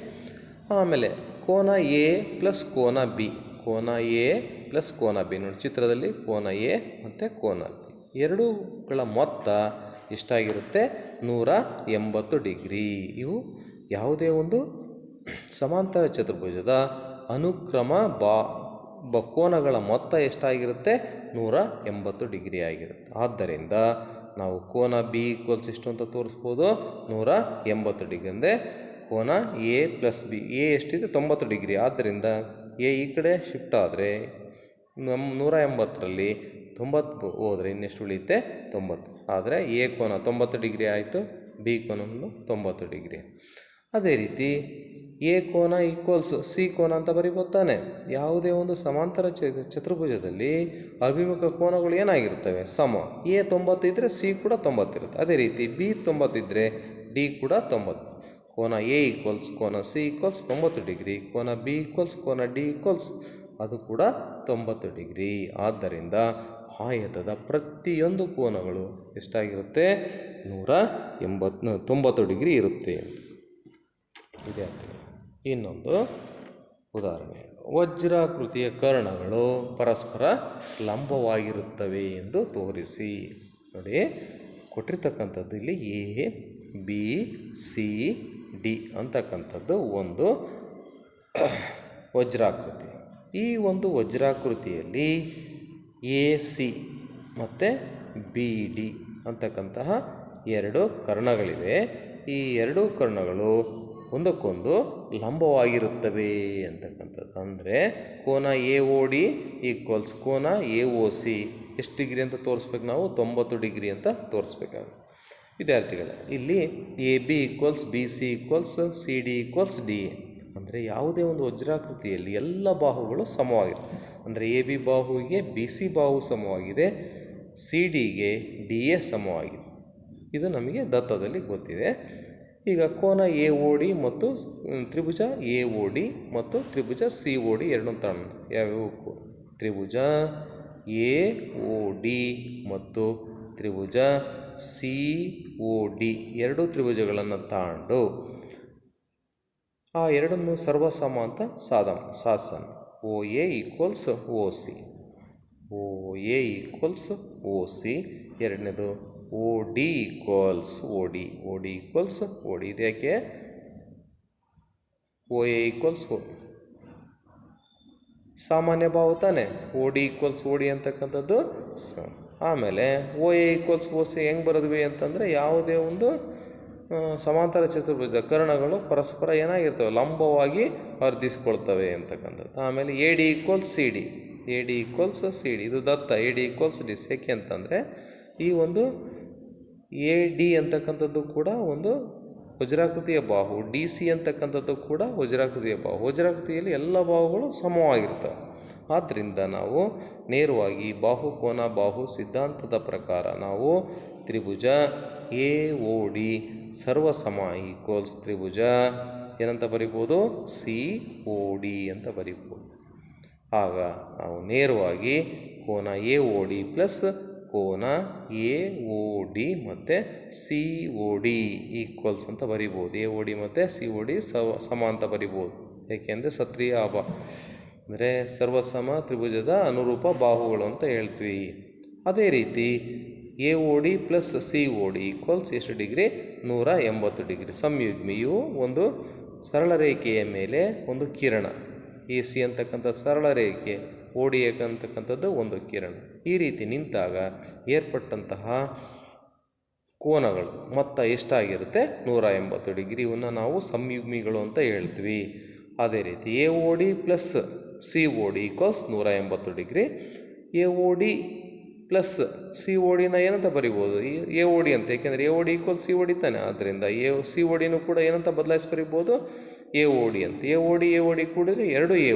ಆಮೇಲೆ ಕೋನ ಎ ಪ್ಲಸ್ ಕೋನ ಬಿ, ಕೋನ ಎ ಪ್ಲಸ್ ಕೋನ ಬಿ ನೋಡಿ ಚಿತ್ರದಲ್ಲಿ, ಕೋನ ಎ ಮತ್ತು ಕೋನ ಬಿ ಎರಡೂಗಳ ಮೊತ್ತ ಎಷ್ಟಾಗಿರುತ್ತೆ? 180 ಡಿಗ್ರಿ. ಇವು ಯಾವುದೇ ಒಂದು ಸಮಾಂತರ ಚತುರ್ಭುಜದ ಅನುಕ್ರಮ ಕೋನಗಳ ಮೊತ್ತ ಎಷ್ಟಾಗಿರುತ್ತೆ? 180 ಡಿಗ್ರಿ ಆಗಿರುತ್ತೆ. ಆದ್ದರಿಂದ ನಾವು ಕೋನ ಬಿ ಈಕ್ವಲ್ಸ್ ಎಷ್ಟು ಅಂತ ತೋರಿಸ್ಬೋದು? 180 ಡಿಗ್ರಿ. ಅಂದರೆ ಕೋನ ಎ ಪ್ಲಸ್ ಬಿ, ಎ ಎಷ್ಟಿದೆ? 90 ಡಿಗ್ರಿ. ಆದ್ದರಿಂದ ಎ ಈ ಕಡೆ ಶಿಫ್ಟ್ ಆದರೆ 180ರಲ್ಲಿ 90 ಹೋದರೆ ಇನ್ನೆಷ್ಟು ಉಳಿಯುತ್ತೆ? 90. ಆದರೆ ಎ ಕೋನ 90 ಡಿಗ್ರಿ ಆಯಿತು, ಬಿ ಕೋನವನ್ನು 90 ಡಿಗ್ರಿ. ಅದೇ ರೀತಿ ಎ ಕೋನ ಈಕ್ವಲ್ಸ್ ಸಿ ಕೋನ ಅಂತ ಬರಿಬೋದು ತಾನೆ. ಯಾವುದೇ ಒಂದು ಸಮಾಂತರ ಚತುರ್ಭುಜದಲ್ಲಿ ಅಭಿಮುಖ ಕೋನಗಳು ಏನಾಗಿರ್ತವೆ? ಸಮ. ಎ 90 ಇದ್ದರೆ ಸಿ ಕೂಡ 90 ಇರುತ್ತೆ. ಅದೇ ರೀತಿ ಬಿ 90 ಇದ್ದರೆ ಡಿ ಕೂಡ 90. ಕೋನ ಎ ಈಕ್ವಲ್ಸ್ ಕೋನ ಸಿ ಈಕ್ವಲ್ಸ್ 90 ಡಿಗ್ರಿ, ಕೋನ ಬಿ ಈಕ್ವಲ್ಸ್ ಕೋನ ಡಿ ಈಕ್ವಲ್ಸ್ ಅದು ಕೂಡ 90 ಡಿಗ್ರಿ. ಆದ್ದರಿಂದ ಆಯತದ ಪ್ರತಿಯೊಂದು ಕೋನಗಳು ಎಷ್ಟಾಗಿರುತ್ತೆ? 90 ಡಿಗ್ರಿ ಇರುತ್ತೆ. ವಿದ್ಯಾರ್ಥಿಗಳು, ಇನ್ನೊಂದು ಉದಾಹರಣೆ. ವಜ್ರಾಕೃತಿಯ ಕರ್ಣಗಳು ಪರಸ್ಪರ ಲಂಬವಾಗಿರುತ್ತವೆ ಎಂದು ತೋರಿಸಿ. ನೋಡಿ, ಕೊಟ್ಟಿರ್ತಕ್ಕಂಥದ್ದು ಇಲ್ಲಿ ಎ ಬಿ ಸಿ ಡಿ ಅಂತಕ್ಕಂಥದ್ದು ಒಂದು ವಜ್ರಾಕೃತಿ. ಈ ಒಂದು ವಜ್ರಾಕೃತಿಯಲ್ಲಿ ಎ ಸಿ ಮತ್ತು ಬಿ ಡಿ ಅಂತಕ್ಕಂತಹ ಎರಡು ಕರ್ಣಗಳಿವೆ. ಈ ಎರಡೂ ಕರ್ಣಗಳು ಒಂದಕ್ಕೊಂದು ಲಂಬವಾಗಿರುತ್ತವೆ ಅಂತಕ್ಕಂಥದ್ದು. ಅಂದರೆ ಕೋನ ಎ ಒ ಡಿ ಈಕ್ವಲ್ಸ್ ಕೋನ ಎ ಒ ಸಿ ಎಷ್ಟು ಡಿಗ್ರಿ ಅಂತ ತೋರಿಸ್ಬೇಕು ನಾವು? 90 ಡಿಗ್ರಿ ಅಂತ ತೋರಿಸ್ಬೇಕಾಗುತ್ತೆ. ವಿದ್ಯಾರ್ಥಿಗಳೇ, ಇಲ್ಲಿ A B equals B C equals C D equals D A. ಅಂದರೆ ಯಾವುದೇ ಒಂದು ವಜ್ರಾಕೃತಿಯಲ್ಲಿ ಎಲ್ಲ ಬಾಹುಗಳು ಸಮವಾಗಿದೆ. ಅಂದರೆ ಎ ಬಿ ಬಾಹುವಿಗೆ ಬಿ ಸಿ ಬಾಹು ಸಮವಾಗಿದೆ, ಸಿ ಡಿಗೆ ಡಿ ಎ ಸಮವಾಗಿದೆ. ಇದು ನಮಗೆ ದತ್ತದಲ್ಲಿ ಗೊತ್ತಿದೆ. ಈಗ ಕೋನ ಎ ಒ ಡಿ ಮತ್ತು ತ್ರಿಭುಜ ಎ ಒ ಡಿ ಮತ್ತು ತ್ರಿಭುಜ ಸಿ ಒ ಡಿ ಎರಡನ್ನೂ ತಗೊಂಡು ಯಾವ್ಯಾವ ತ್ರಿಭುಜ ಎ ಒ ಡಿ ಮತ್ತು ತ್ರಿಭುಜ ಸಿ ಒ ಡಿ ಎರಡು ತ್ರಿಭುಜಗಳನ್ನು ತಗೊಂಡು ಆ ಎರಡನ್ನು ಸರ್ವಸಮ ಅಂತ ಸಾಧಿಸೋಣ. O A equals O C, O A equals O C. ಎರಡನೇದು O D equals O D, O D equals O D. ಇದು ಯಾಕೆ? ಓ ಎ ಈಕ್ವಲ್ಸ್ ಓ, ಸಾಮಾನ್ಯ ಬಾಹು ತಾನೆ. O D equals O D ಅಂತಕ್ಕಂಥದ್ದು. ಆಮೇಲೆ O A equals O C ಹೆಂಗೆ ಬರೆದ್ವಿ ಅಂತಂದರೆ, ಯಾವುದೇ ಒಂದು ಸಮಾಂತರ ಚತುರ್ಭುಜ ಕರ್ಣಗಳು ಪರಸ್ಪರ ಏನಾಗಿರ್ತವೆ? ಲಂಬವಾಗಿ ವರ್ಧಿಸ್ಕೊಳ್ತವೆ ಅಂತಕ್ಕಂಥದ್ದು. ಆಮೇಲೆ A D equals C D, A D equals C D. ಇದು ದತ್ತ ಎ ಡಿ ಈಕ್ವಲ್ಸ್ ಡಿ. ಏಕೆ ಅಂತಂದರೆ ಈ ಒಂದು ಎ ಡಿ ಅಂತಕ್ಕಂಥದ್ದು ಕೂಡ ಒಂದು ವಜ್ರಾಕೃತಿಯ ಬಾಹು, ಡಿ ಸಿ ಅಂತಕ್ಕಂಥದ್ದು ಕೂಡ ವಜ್ರಾಕೃತಿಯ ಬಾಹು. ವಜ್ರಾಕೃತಿಯಲ್ಲಿ ಎಲ್ಲ ಬಾಹುಗಳು ಸಮವಾಗಿರ್ತವೆ. ಆದ್ದರಿಂದ ನಾವು ನೇರವಾಗಿ ಬಾಹುಕೋನ ಬಾಹು ಸಿದ್ಧಾಂತದ ಪ್ರಕಾರ ನಾವು ತ್ರಿಭುಜ ಎ ಒ ಡಿ ಸರ್ವಸಮ ಈಕ್ವಲ್ಸ್ ತ್ರಿಭುಜ ಏನಂತ ಬರಿಬೋದು? ಸಿ ಒ ಡಿ ಅಂತ ಬರಿಬೋದು. ಆಗ ನಾವು ನೇರವಾಗಿ ಕೋನ ಎ ಒ ಡಿ ಪ್ಲಸ್ ಕೋನ ಎ ಒ ಡಿ ಮತ್ತು ಸಿ ಒ ಡಿ ಈಕ್ವಲ್ಸ್ ಅಂತ ಬರಿಬೋದು. ಎ ಒ ಡಿ ಮತ್ತು ಸಿ ಒ ಡಿ ಸಮ ಅಂತ ಬರಿಬೋದು. ಏಕೆಂದರೆ ಸತ್ರೀಯ ಅಂದರೆ ಸರ್ವಸಮ ತ್ರಿಭುಜದ ಅನುರೂಪ ಬಾಹುಗಳು ಅಂತ ಹೇಳ್ತೀವಿ. ಅದೇ ರೀತಿ A O D plus C O D equals ಎಷ್ಟು ಡಿಗ್ರಿ? 180 ಡಿಗ್ರಿ. ಸಂಯುಗ್ಮಿಯು ಒಂದು ಸರಳ ರೇಖೆಯ ಮೇಲೆ ಒಂದು ಕಿರಣ, ಎ ಸಿ ಅಂತಕ್ಕಂಥ ಸರಳ ರೇಖೆ, ಓ ಡಿ ಅಂತಕ್ಕಂಥದ್ದು ಒಂದು ಕಿರಣ. ಈ ರೀತಿ ನಿಂತಾಗ ಏರ್ಪಟ್ಟಂತಹ ಕೋನಗಳು ಮೊತ್ತ ಎಷ್ಟಾಗಿರುತ್ತೆ? 180 ಡಿಗ್ರಿ. ಇವನ್ನ ನಾವು ಸಂಯುಗ್ಮಿಗಳು ಅಂತ ಹೇಳ್ತೀವಿ. ಅದೇ ರೀತಿ A O D plus C O D equals 180 degree. A O D plus C O ಡಿನ ಏನಂತ ಬರಿಬೋದು? ಎ ಒ ಡಿ ಅಂತ. ಏಕೆಂದರೆ A O D equal C O D ತಾನೆ. ಆದ್ದರಿಂದ ಸಿ ಒ ಡಿನೂ ಕೂಡ ಏನಂತ ಬದಲಾಯಿಸಿ ಬರಿಬೋದು? ಎ ಒ ಡಿ ಅಂತ. ಎ ಒ ಡಿ ಕೂಡಿದ್ರೆ ಎರಡು ಎ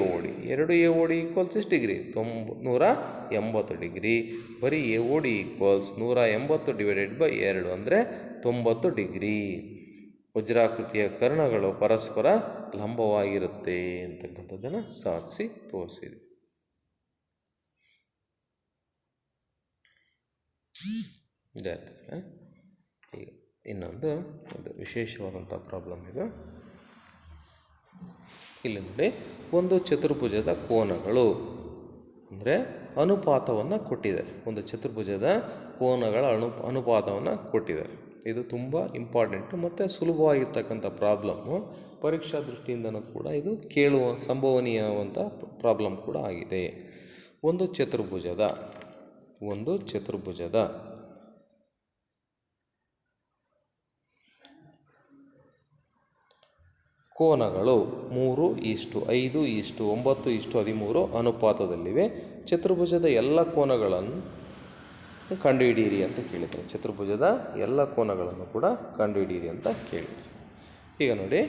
ಒ ಡಿ ಈಕ್ವಲ್ಸ್ ಎಷ್ಟು ಡಿಗ್ರಿ? 180 ಡಿಗ್ರಿ. ಬರೀ A O D equals 180 divided by 2 ಅಂದರೆ 90 ಡಿಗ್ರಿ. ವಜ್ರಾಕೃತಿಯ ಕರ್ಣಗಳು ಪರಸ್ಪರ ಲಂಬವಾಗಿರುತ್ತೆ ಅಂತಕ್ಕಂಥದ್ದನ್ನು ಸಾಧಿಸಿ ತೋರಿಸಿದೆ. ವಿದ್ಯಾರ್ಥಿಗಳೇ, ಈಗ ಇನ್ನೊಂದು ವಿಶೇಷವಾದಂಥ ಪ್ರಾಬ್ಲಮ್ ಇದು. ಇಲ್ಲಿ ನೋಡಿ, ಒಂದು ಚತುರ್ಭುಜದ ಕೋನಗಳು ಅಂದರೆ ಅನುಪಾತವನ್ನು ಕೊಟ್ಟಿದ್ದಾರೆ. ಒಂದು ಚತುರ್ಭುಜದ ಕೋನಗಳ ಅನುಪಾತವನ್ನು ಕೊಟ್ಟಿದ್ದಾರೆ. ಇದು ತುಂಬ ಇಂಪಾರ್ಟೆಂಟು ಮತ್ತು ಸುಲಭವಾಗಿರ್ತಕ್ಕಂಥ ಪ್ರಾಬ್ಲಮ್ಮು. ಪರೀಕ್ಷಾ ದೃಷ್ಟಿಯಿಂದನೂ ಕೂಡ ಇದು ಕೇಳುವ ಸಂಭವನೀಯವಂಥ ಪ್ರಾಬ್ಲಮ್ ಕೂಡ ಆಗಿದೆ. ಒಂದು ಚತುರ್ಭುಜದ ಕೋನಗಳು 3:5:9:13 ಅನುಪಾತದಲ್ಲಿವೆ. ಚತುರ್ಭುಜದ ಎಲ್ಲ ಕೋನಗಳನ್ನು ಕಂಡುಹಿಡಿಯಿರಿ ಅಂತ ಕೇಳಿದ್ದಾರೆ. ಚತುರ್ಭುಜದ ಎಲ್ಲ ಕೋನಗಳನ್ನು ಕೂಡ ಕಂಡುಹಿಡಿಯಿರಿ ಅಂತ ಕೇಳಿದ್ದಾರೆ. ಈಗ ನೋಡಿ,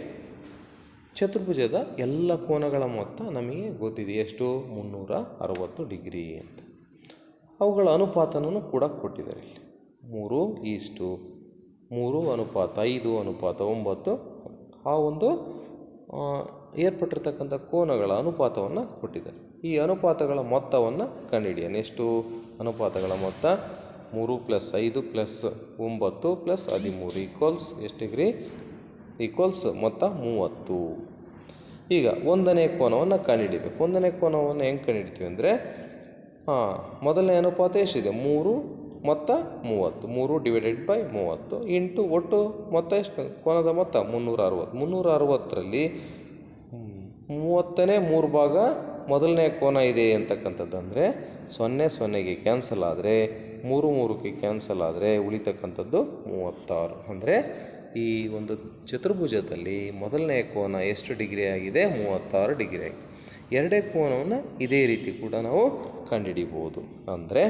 ಚತುರ್ಭುಜದ ಎಲ್ಲ ಕೋನಗಳ ಮೊತ್ತ ನಮಗೆ ಗೊತ್ತಿದೆ. ಎಷ್ಟು? 360 ಡಿಗ್ರಿ ಅಂತ. ಅವುಗಳ ಅನುಪಾತನೂ ಕೂಡ ಕೊಟ್ಟಿದ್ದಾರೆ. ಇಲ್ಲಿ 3:3:5:9 ಆ ಒಂದು ಏರ್ಪಟ್ಟಿರ್ತಕ್ಕಂಥ ಕೋನಗಳ ಅನುಪಾತವನ್ನು ಕೊಟ್ಟಿದ್ದಾರೆ. ಈ ಅನುಪಾತಗಳ ಮೊತ್ತವನ್ನು ಕಂಡುಹಿಡಿಯೋಣ. ಎಷ್ಟು ಅನುಪಾತಗಳ ಮೊತ್ತ? 3 + 5 + 9 + 13 ಈಕ್ವಲ್ಸ್ ಎಷ್ಟು ಡಿಗ್ರಿ? ಈಕ್ವಲ್ಸ್ ಮೊತ್ತ 30. ಈಗ ಒಂದನೇ ಕೋನವನ್ನು ಕಂಡುಹಿಡಿಬೇಕು. ಒಂದನೇ ಕೋನವನ್ನು ಹೆಂಗೆ ಕಂಡುಹಿಡಿತೀವಿ ಅಂದರೆ, ಮೊದಲನೇ ಅನುಪಾತ ಎಷ್ಟಿದೆ? 3 ಮೊತ್ತ 30. 3/30 ಇಂಟು ಒಟ್ಟು ಮೊತ್ತ ಎಷ್ಟು? ಕೋನದ ಮೊತ್ತ 360. 360ರಲ್ಲಿ 30ನೇ 3 ಭಾಗ ಮೊದಲನೇ ಕೋನ ಇದೆ ಅಂತಕ್ಕಂಥದ್ದು. ಅಂದರೆ 0 ಕ್ಯಾನ್ಸಲ್ ಆದರೆ 3 ಕ್ಯಾನ್ಸಲ್ ಆದರೆ ಉಳಿತಕ್ಕಂಥದ್ದು 36. ಅಂದರೆ ಈ ಒಂದು ಚತುರ್ಭುಜದಲ್ಲಿ ಮೊದಲನೇ ಕೋನ ಎಷ್ಟು ಡಿಗ್ರಿ ಆಗಿದೆ? 36 ಡಿಗ್ರಿ ಆಗಿದೆ. ಎರಡನೇ ಕೋನವನ್ನು ಇದೇ ರೀತಿ ಕೂಡ ನಾವು ಕಂಡುಹಿಡಿಬೋದು. ಅಂದರೆ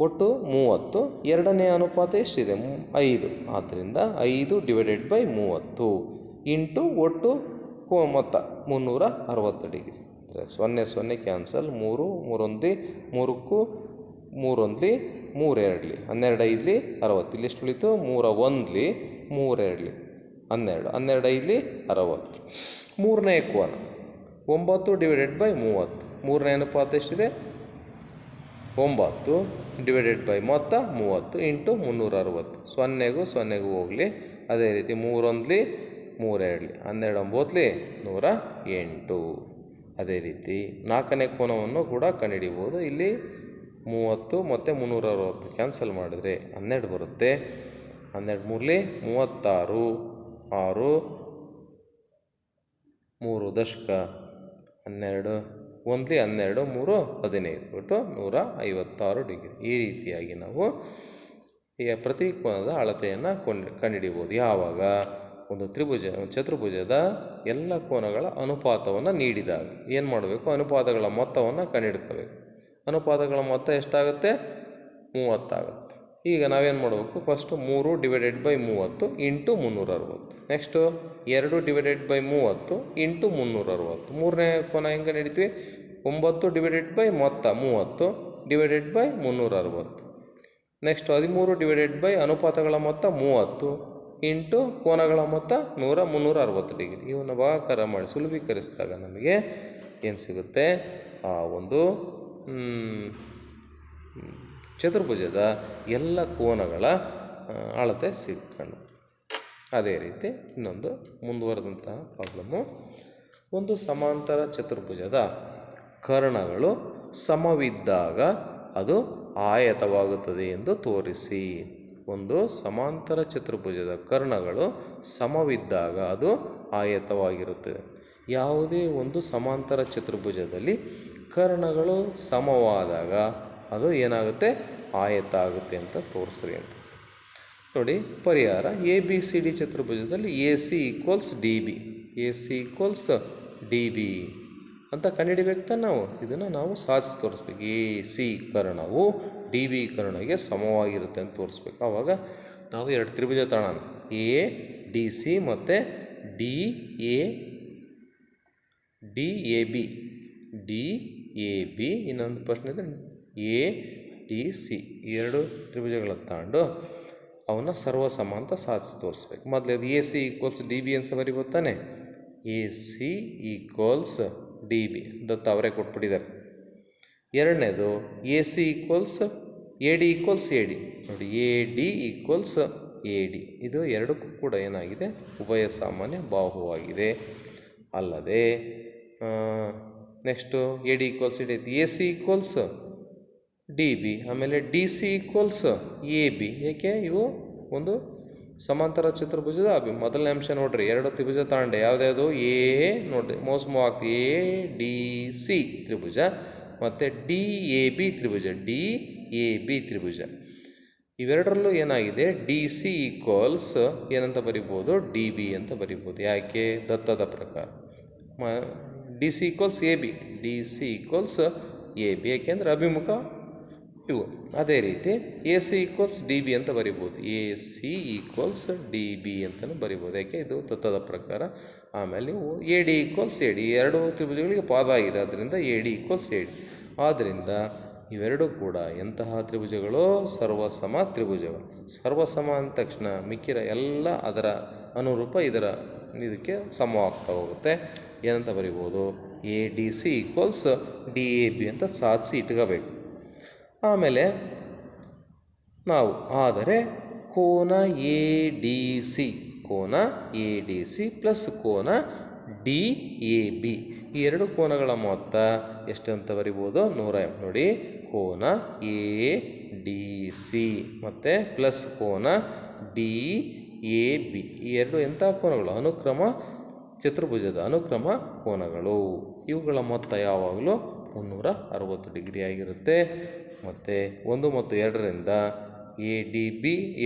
ಒಟ್ಟು 30, ಎರಡನೇ ಅನುಪಾತ ಎಷ್ಟಿದೆ? 5. ಆದ್ದರಿಂದ 5/30 ಇಂಟು ಒಟ್ಟು ಮೊತ್ತ 360 ಡಿಗ್ರಿ. ಅಂದರೆ 0 0 ಕ್ಯಾನ್ಸಲ್, 3 3 3ಕ್ಕೂ 3 1 3 2 12 5 60. ಇಲ್ಲಿ ಎಷ್ಟು ಉಳಿತು? 3 1 3 2 12 12 5 60. ಮೂರನೇ ಕೋನ 9/30. ಮೂರನೇ ಅನುಪಾತ ಎಷ್ಟಿದೆ? 9 ಮೊತ್ತ 30 ಇಂಟು 360. 0ಗೂ 0ಗೂ ಹೋಗಲಿ. ಅದೇ ರೀತಿ 3 1 3 2 12 9 108. ಅದೇ ರೀತಿ ನಾಲ್ಕನೇ ಕೋನವನ್ನು ಕೂಡ ಕಂಡುಹಿಡಿಬೋದು. ಇಲ್ಲಿ 30 ಮತ್ತು 360 ಕ್ಯಾನ್ಸಲ್ ಮಾಡಿದರೆ 12 ಬರುತ್ತೆ. 12 3 36 6 3 ದಶಕ 12 1 12 3 15 ಒಟ್ಟು 156 ಡಿಗ್ರಿ. ಈ ರೀತಿಯಾಗಿ ನಾವು ಈ ಪ್ರತಿ ಕೋನದ ಅಳತೆಯನ್ನು ಕಂಡುಹಿಡಿಬೋದು. ಯಾವಾಗ? ಒಂದು ಚತುರ್ಭುಜದ ಎಲ್ಲ ಕೋನಗಳ ಅನುಪಾತವನ್ನು ನೀಡಿದಾಗ ಏನು ಮಾಡಬೇಕು? ಅನುಪಾತಗಳ ಮೊತ್ತವನ್ನು ಕಂಡುಹಿಡ್ಕೋಬೇಕು. ಅನುಪಾತಗಳ ಮೊತ್ತ ಎಷ್ಟಾಗುತ್ತೆ? 30 ಆಗುತ್ತೆ. ಈಗ ನಾವೇನು ಮಾಡಬೇಕು? First 3/30 into 360. Next 2/30 into 360. ಮೂರನೇ ಕೋನ ಹೆಂಗೆ ನಡೀತೀವಿ? 9 ಮೊತ್ತ 30 /360. ನೆಕ್ಸ್ಟ್ 13 ಅನುಪಾತಗಳ ಮೊತ್ತ 30 ಇಂಟು ಕೋನಗಳ ಮೊತ್ತ 360 ಡಿಗ್ರಿ. ಇವನ್ನು ಭಾಗಾಕಾರ ಮಾಡಿ ಸುಲಭೀಕರಿಸಿದಾಗ ನಮಗೆ ಏನು ಸಿಗುತ್ತೆ? ಆ ಒಂದು ಚತುರ್ಭುಜದ ಎಲ್ಲ ಕೋನಗಳ ಅಳತೆ ಸಿಕ್ಕೊಂಡು. ಅದೇ ರೀತಿ ಇನ್ನೊಂದು ಮುಂದುವರೆದಂತಹ ಪ್ರಾಬ್ಲಮ್ಮು. ಒಂದು ಸಮಾಂತರ ಚತುರ್ಭುಜದ ಕರ್ಣಗಳು ಸಮವಿದ್ದಾಗ ಅದು ಆಯತವಾಗುತ್ತದೆ ಎಂದು ತೋರಿಸಿ. ಒಂದು ಸಮಾಂತರ ಚತುರ್ಭುಜದ ಕರ್ಣಗಳು ಸಮವಿದ್ದಾಗ ಅದು ಆಯತವಾಗಿರುತ್ತದೆ. ಯಾವುದೇ ಒಂದು ಸಮಾಂತರ ಚತುರ್ಭುಜದಲ್ಲಿ ಕರ್ಣಗಳು ಸಮವಾದಾಗ ಅದು ಏನಾಗುತ್ತೆ? ಆಯತ ಆಗುತ್ತೆ ಅಂತ ತೋರಿಸ್ರಿ ಅಂತ. ನೋಡಿ ಪರಿಹಾರ. ABCD ಚತುರ್ಭುಜದಲ್ಲಿ AC = DB, AC = DB ಅಂತ ಕಂಡುಹಿಡಿಬೇಕು ತಾನೆ ನಾವು. ಇದನ್ನು ನಾವು ಸಾಧಿಸಿ ತೋರಿಸ್ಬೇಕು. AC ಕರ್ಣವು DB ಕರ್ಣಗೆ ಸಮವಾಗಿರುತ್ತೆ ಅಂತ ತೋರಿಸ್ಬೇಕು. ಆವಾಗ ನಾವು ಎರಡು ತ್ರಿಭುಜ ತಗೊಳ್ಳೋಣ. ADC ಮತ್ತು DAB. ಇನ್ನೊಂದು ಪ್ರಶ್ನೆ ಇದೆ ADC. ಎರಡು ತ್ರಿಭುಜಗಳ ತಗೊಂಡು ಅವನ್ನ ಸರ್ವಸಮ ಅಂತ ಸಾಧಿಸಿ ತೋರಿಸ್ಬೇಕು. ಮೊದಲು AC = DB ಅಂತ ಬರೀಬೋದು ತಾನೆ. AC = DB ದತ್ತ ಅವರೇ ಕೊಟ್ಬಿಟ್ಟಿದ್ದಾರೆ. ಎರಡನೇದು AC = AD = AD. ನೋಡಿ AD = AD. ಇದು ಎರಡಕ್ಕೂ ಕೂಡ ಏನಾಗಿದೆ? ಉಭಯ ಸಾಮಾನ್ಯ ಬಾಹುವಾಗಿದೆ. ಅಲ್ಲದೆ next AD = AD, AC = DB, ಆಮೇಲೆ DC = AB. ಏಕೆ? ಇವು ಒಂದು ಸಮಾಂತರ ಚತುರ್ಭುಜದ ಮೊದಲನೇ ಅಂಶ ನೋಡ್ರಿ. ಎರಡು ತ್ರಿಭುಜ ತಗೊಂಡೆ. ಯಾವುದ್ಯಾವುದು? ನೋಡ್ರಿ ಮೌಸ್ ಮೂವ್ ಆಗ್ತದೆ. ADC ತ್ರಿಭುಜ ಮತ್ತು DAB ತ್ರಿಭುಜ. ಇವೆರಡರಲ್ಲೂ ಏನಾಗಿದೆ? DC = ಏನಂತ ಬರಿಬೋದು? DB ಅಂತ ಬರಿಬೋದು. ಯಾಕೆ? ದತ್ತದ ಪ್ರಕಾರ DC = AB. ಯಾಕೆಂದರೆ ಅಭಿಮುಖ ಇವು. ಅದೇ ರೀತಿ AC = DB ಅಂತ ಬರಿಬೋದು. AC = DB ಅಂತಲೂ ಬರಿಬೋದು. ಯಾಕೆ? ಇದು ತತ್ವದ ಪ್ರಕಾರ. ಆಮೇಲೆ ನೀವು AD = AD. ಎರಡು ತ್ರಿಭುಜಗಳಿಗೆ ಪಾದ ಆಗಿದೆ, ಆದ್ದರಿಂದ AD = AD. ಆದ್ದರಿಂದ ಇವೆರಡೂ ಕೂಡ ಎಂತಹ ತ್ರಿಭುಜಗಳು? ಸರ್ವಸಮ ತ್ರಿಭುಜಗಳು. ಸರ್ವಸಮ ಅಂದ ತಕ್ಷಣ ಮಿಕ್ಕಿರ ಎಲ್ಲ ಅದರ ಅನುರೂಪ ಇದಕ್ಕೆ ಸಮವಾಗ್ತಾ ಹೋಗುತ್ತೆ. ಏನಂತ ಬರಿಬೋದು? ADC = DAB ಅಂತ ಸಾಧಿಸಿ ಇಟ್ಕೋಬೇಕು. ಆಮೇಲೆ ನಾವು ಆದರೆ ಕೋನ ADC ಪ್ಲಸ್ ಕೋನ DAB ಈ ಎರಡು ಕೋನಗಳ ಮೊತ್ತ ಎಷ್ಟು ಅಂತ ಬರಿಬೋದು? 100. ನೋಡಿ ಕೋನ ADC ಮತ್ತು ಪ್ಲಸ್ ಕೋನ DAB ಈ ಎರಡು ಎಂಥ ಕೋನಗಳು? ಅನುಕ್ರಮ ಚತುರ್ಭುಜದ ಅನುಕ್ರಮ ಕೋನಗಳು. ಇವುಗಳ ಮೊತ್ತ ಯಾವಾಗಲೂ 360 ಡಿಗ್ರಿ ಆಗಿರುತ್ತೆ. ಮತ್ತು 1 ಮತ್ತು 2ರಿಂದ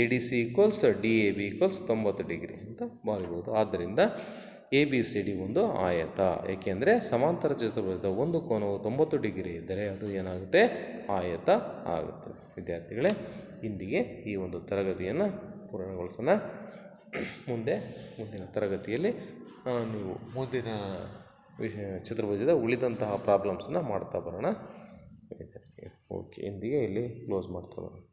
ADC equals DAB equals 90 degree ಅಂತ ಬರೀಬೋದು. ಆದ್ದರಿಂದ ABCD ಒಂದು ಆಯತ, ಏಕೆಂದರೆ ಸಮಾಂತರ ಚತುರ್ಭುಜದ ಒಂದು ಕೋನವು 90 ಡಿಗ್ರಿ ಇದ್ದರೆ ಅದು ಏನಾಗುತ್ತೆ, ಆಯತ ಆಗುತ್ತೆ. ವಿದ್ಯಾರ್ಥಿಗಳೇ, ಇಂದಿಗೆ ಈ ಒಂದು ತರಗತಿಯನ್ನು ಪೂರ್ಣಗೊಳಿಸೋಣ. ಮುಂದಿನ ತರಗತಿಯಲ್ಲಿ ನೀವು ಮುಂದಿನ ಚತುರ್ಭುಜದ ಉಳಿದಂತಹ ಪ್ರಾಬ್ಲಮ್ಸನ್ನು ಮಾಡ್ತಾ ಬರೋಣ. ಓಕೆ, ಇಂದಿಗೆ ಇಲ್ಲಿ ಕ್ಲೋಸ್ ಮಾಡ್ತಾ ಬರೋಣ.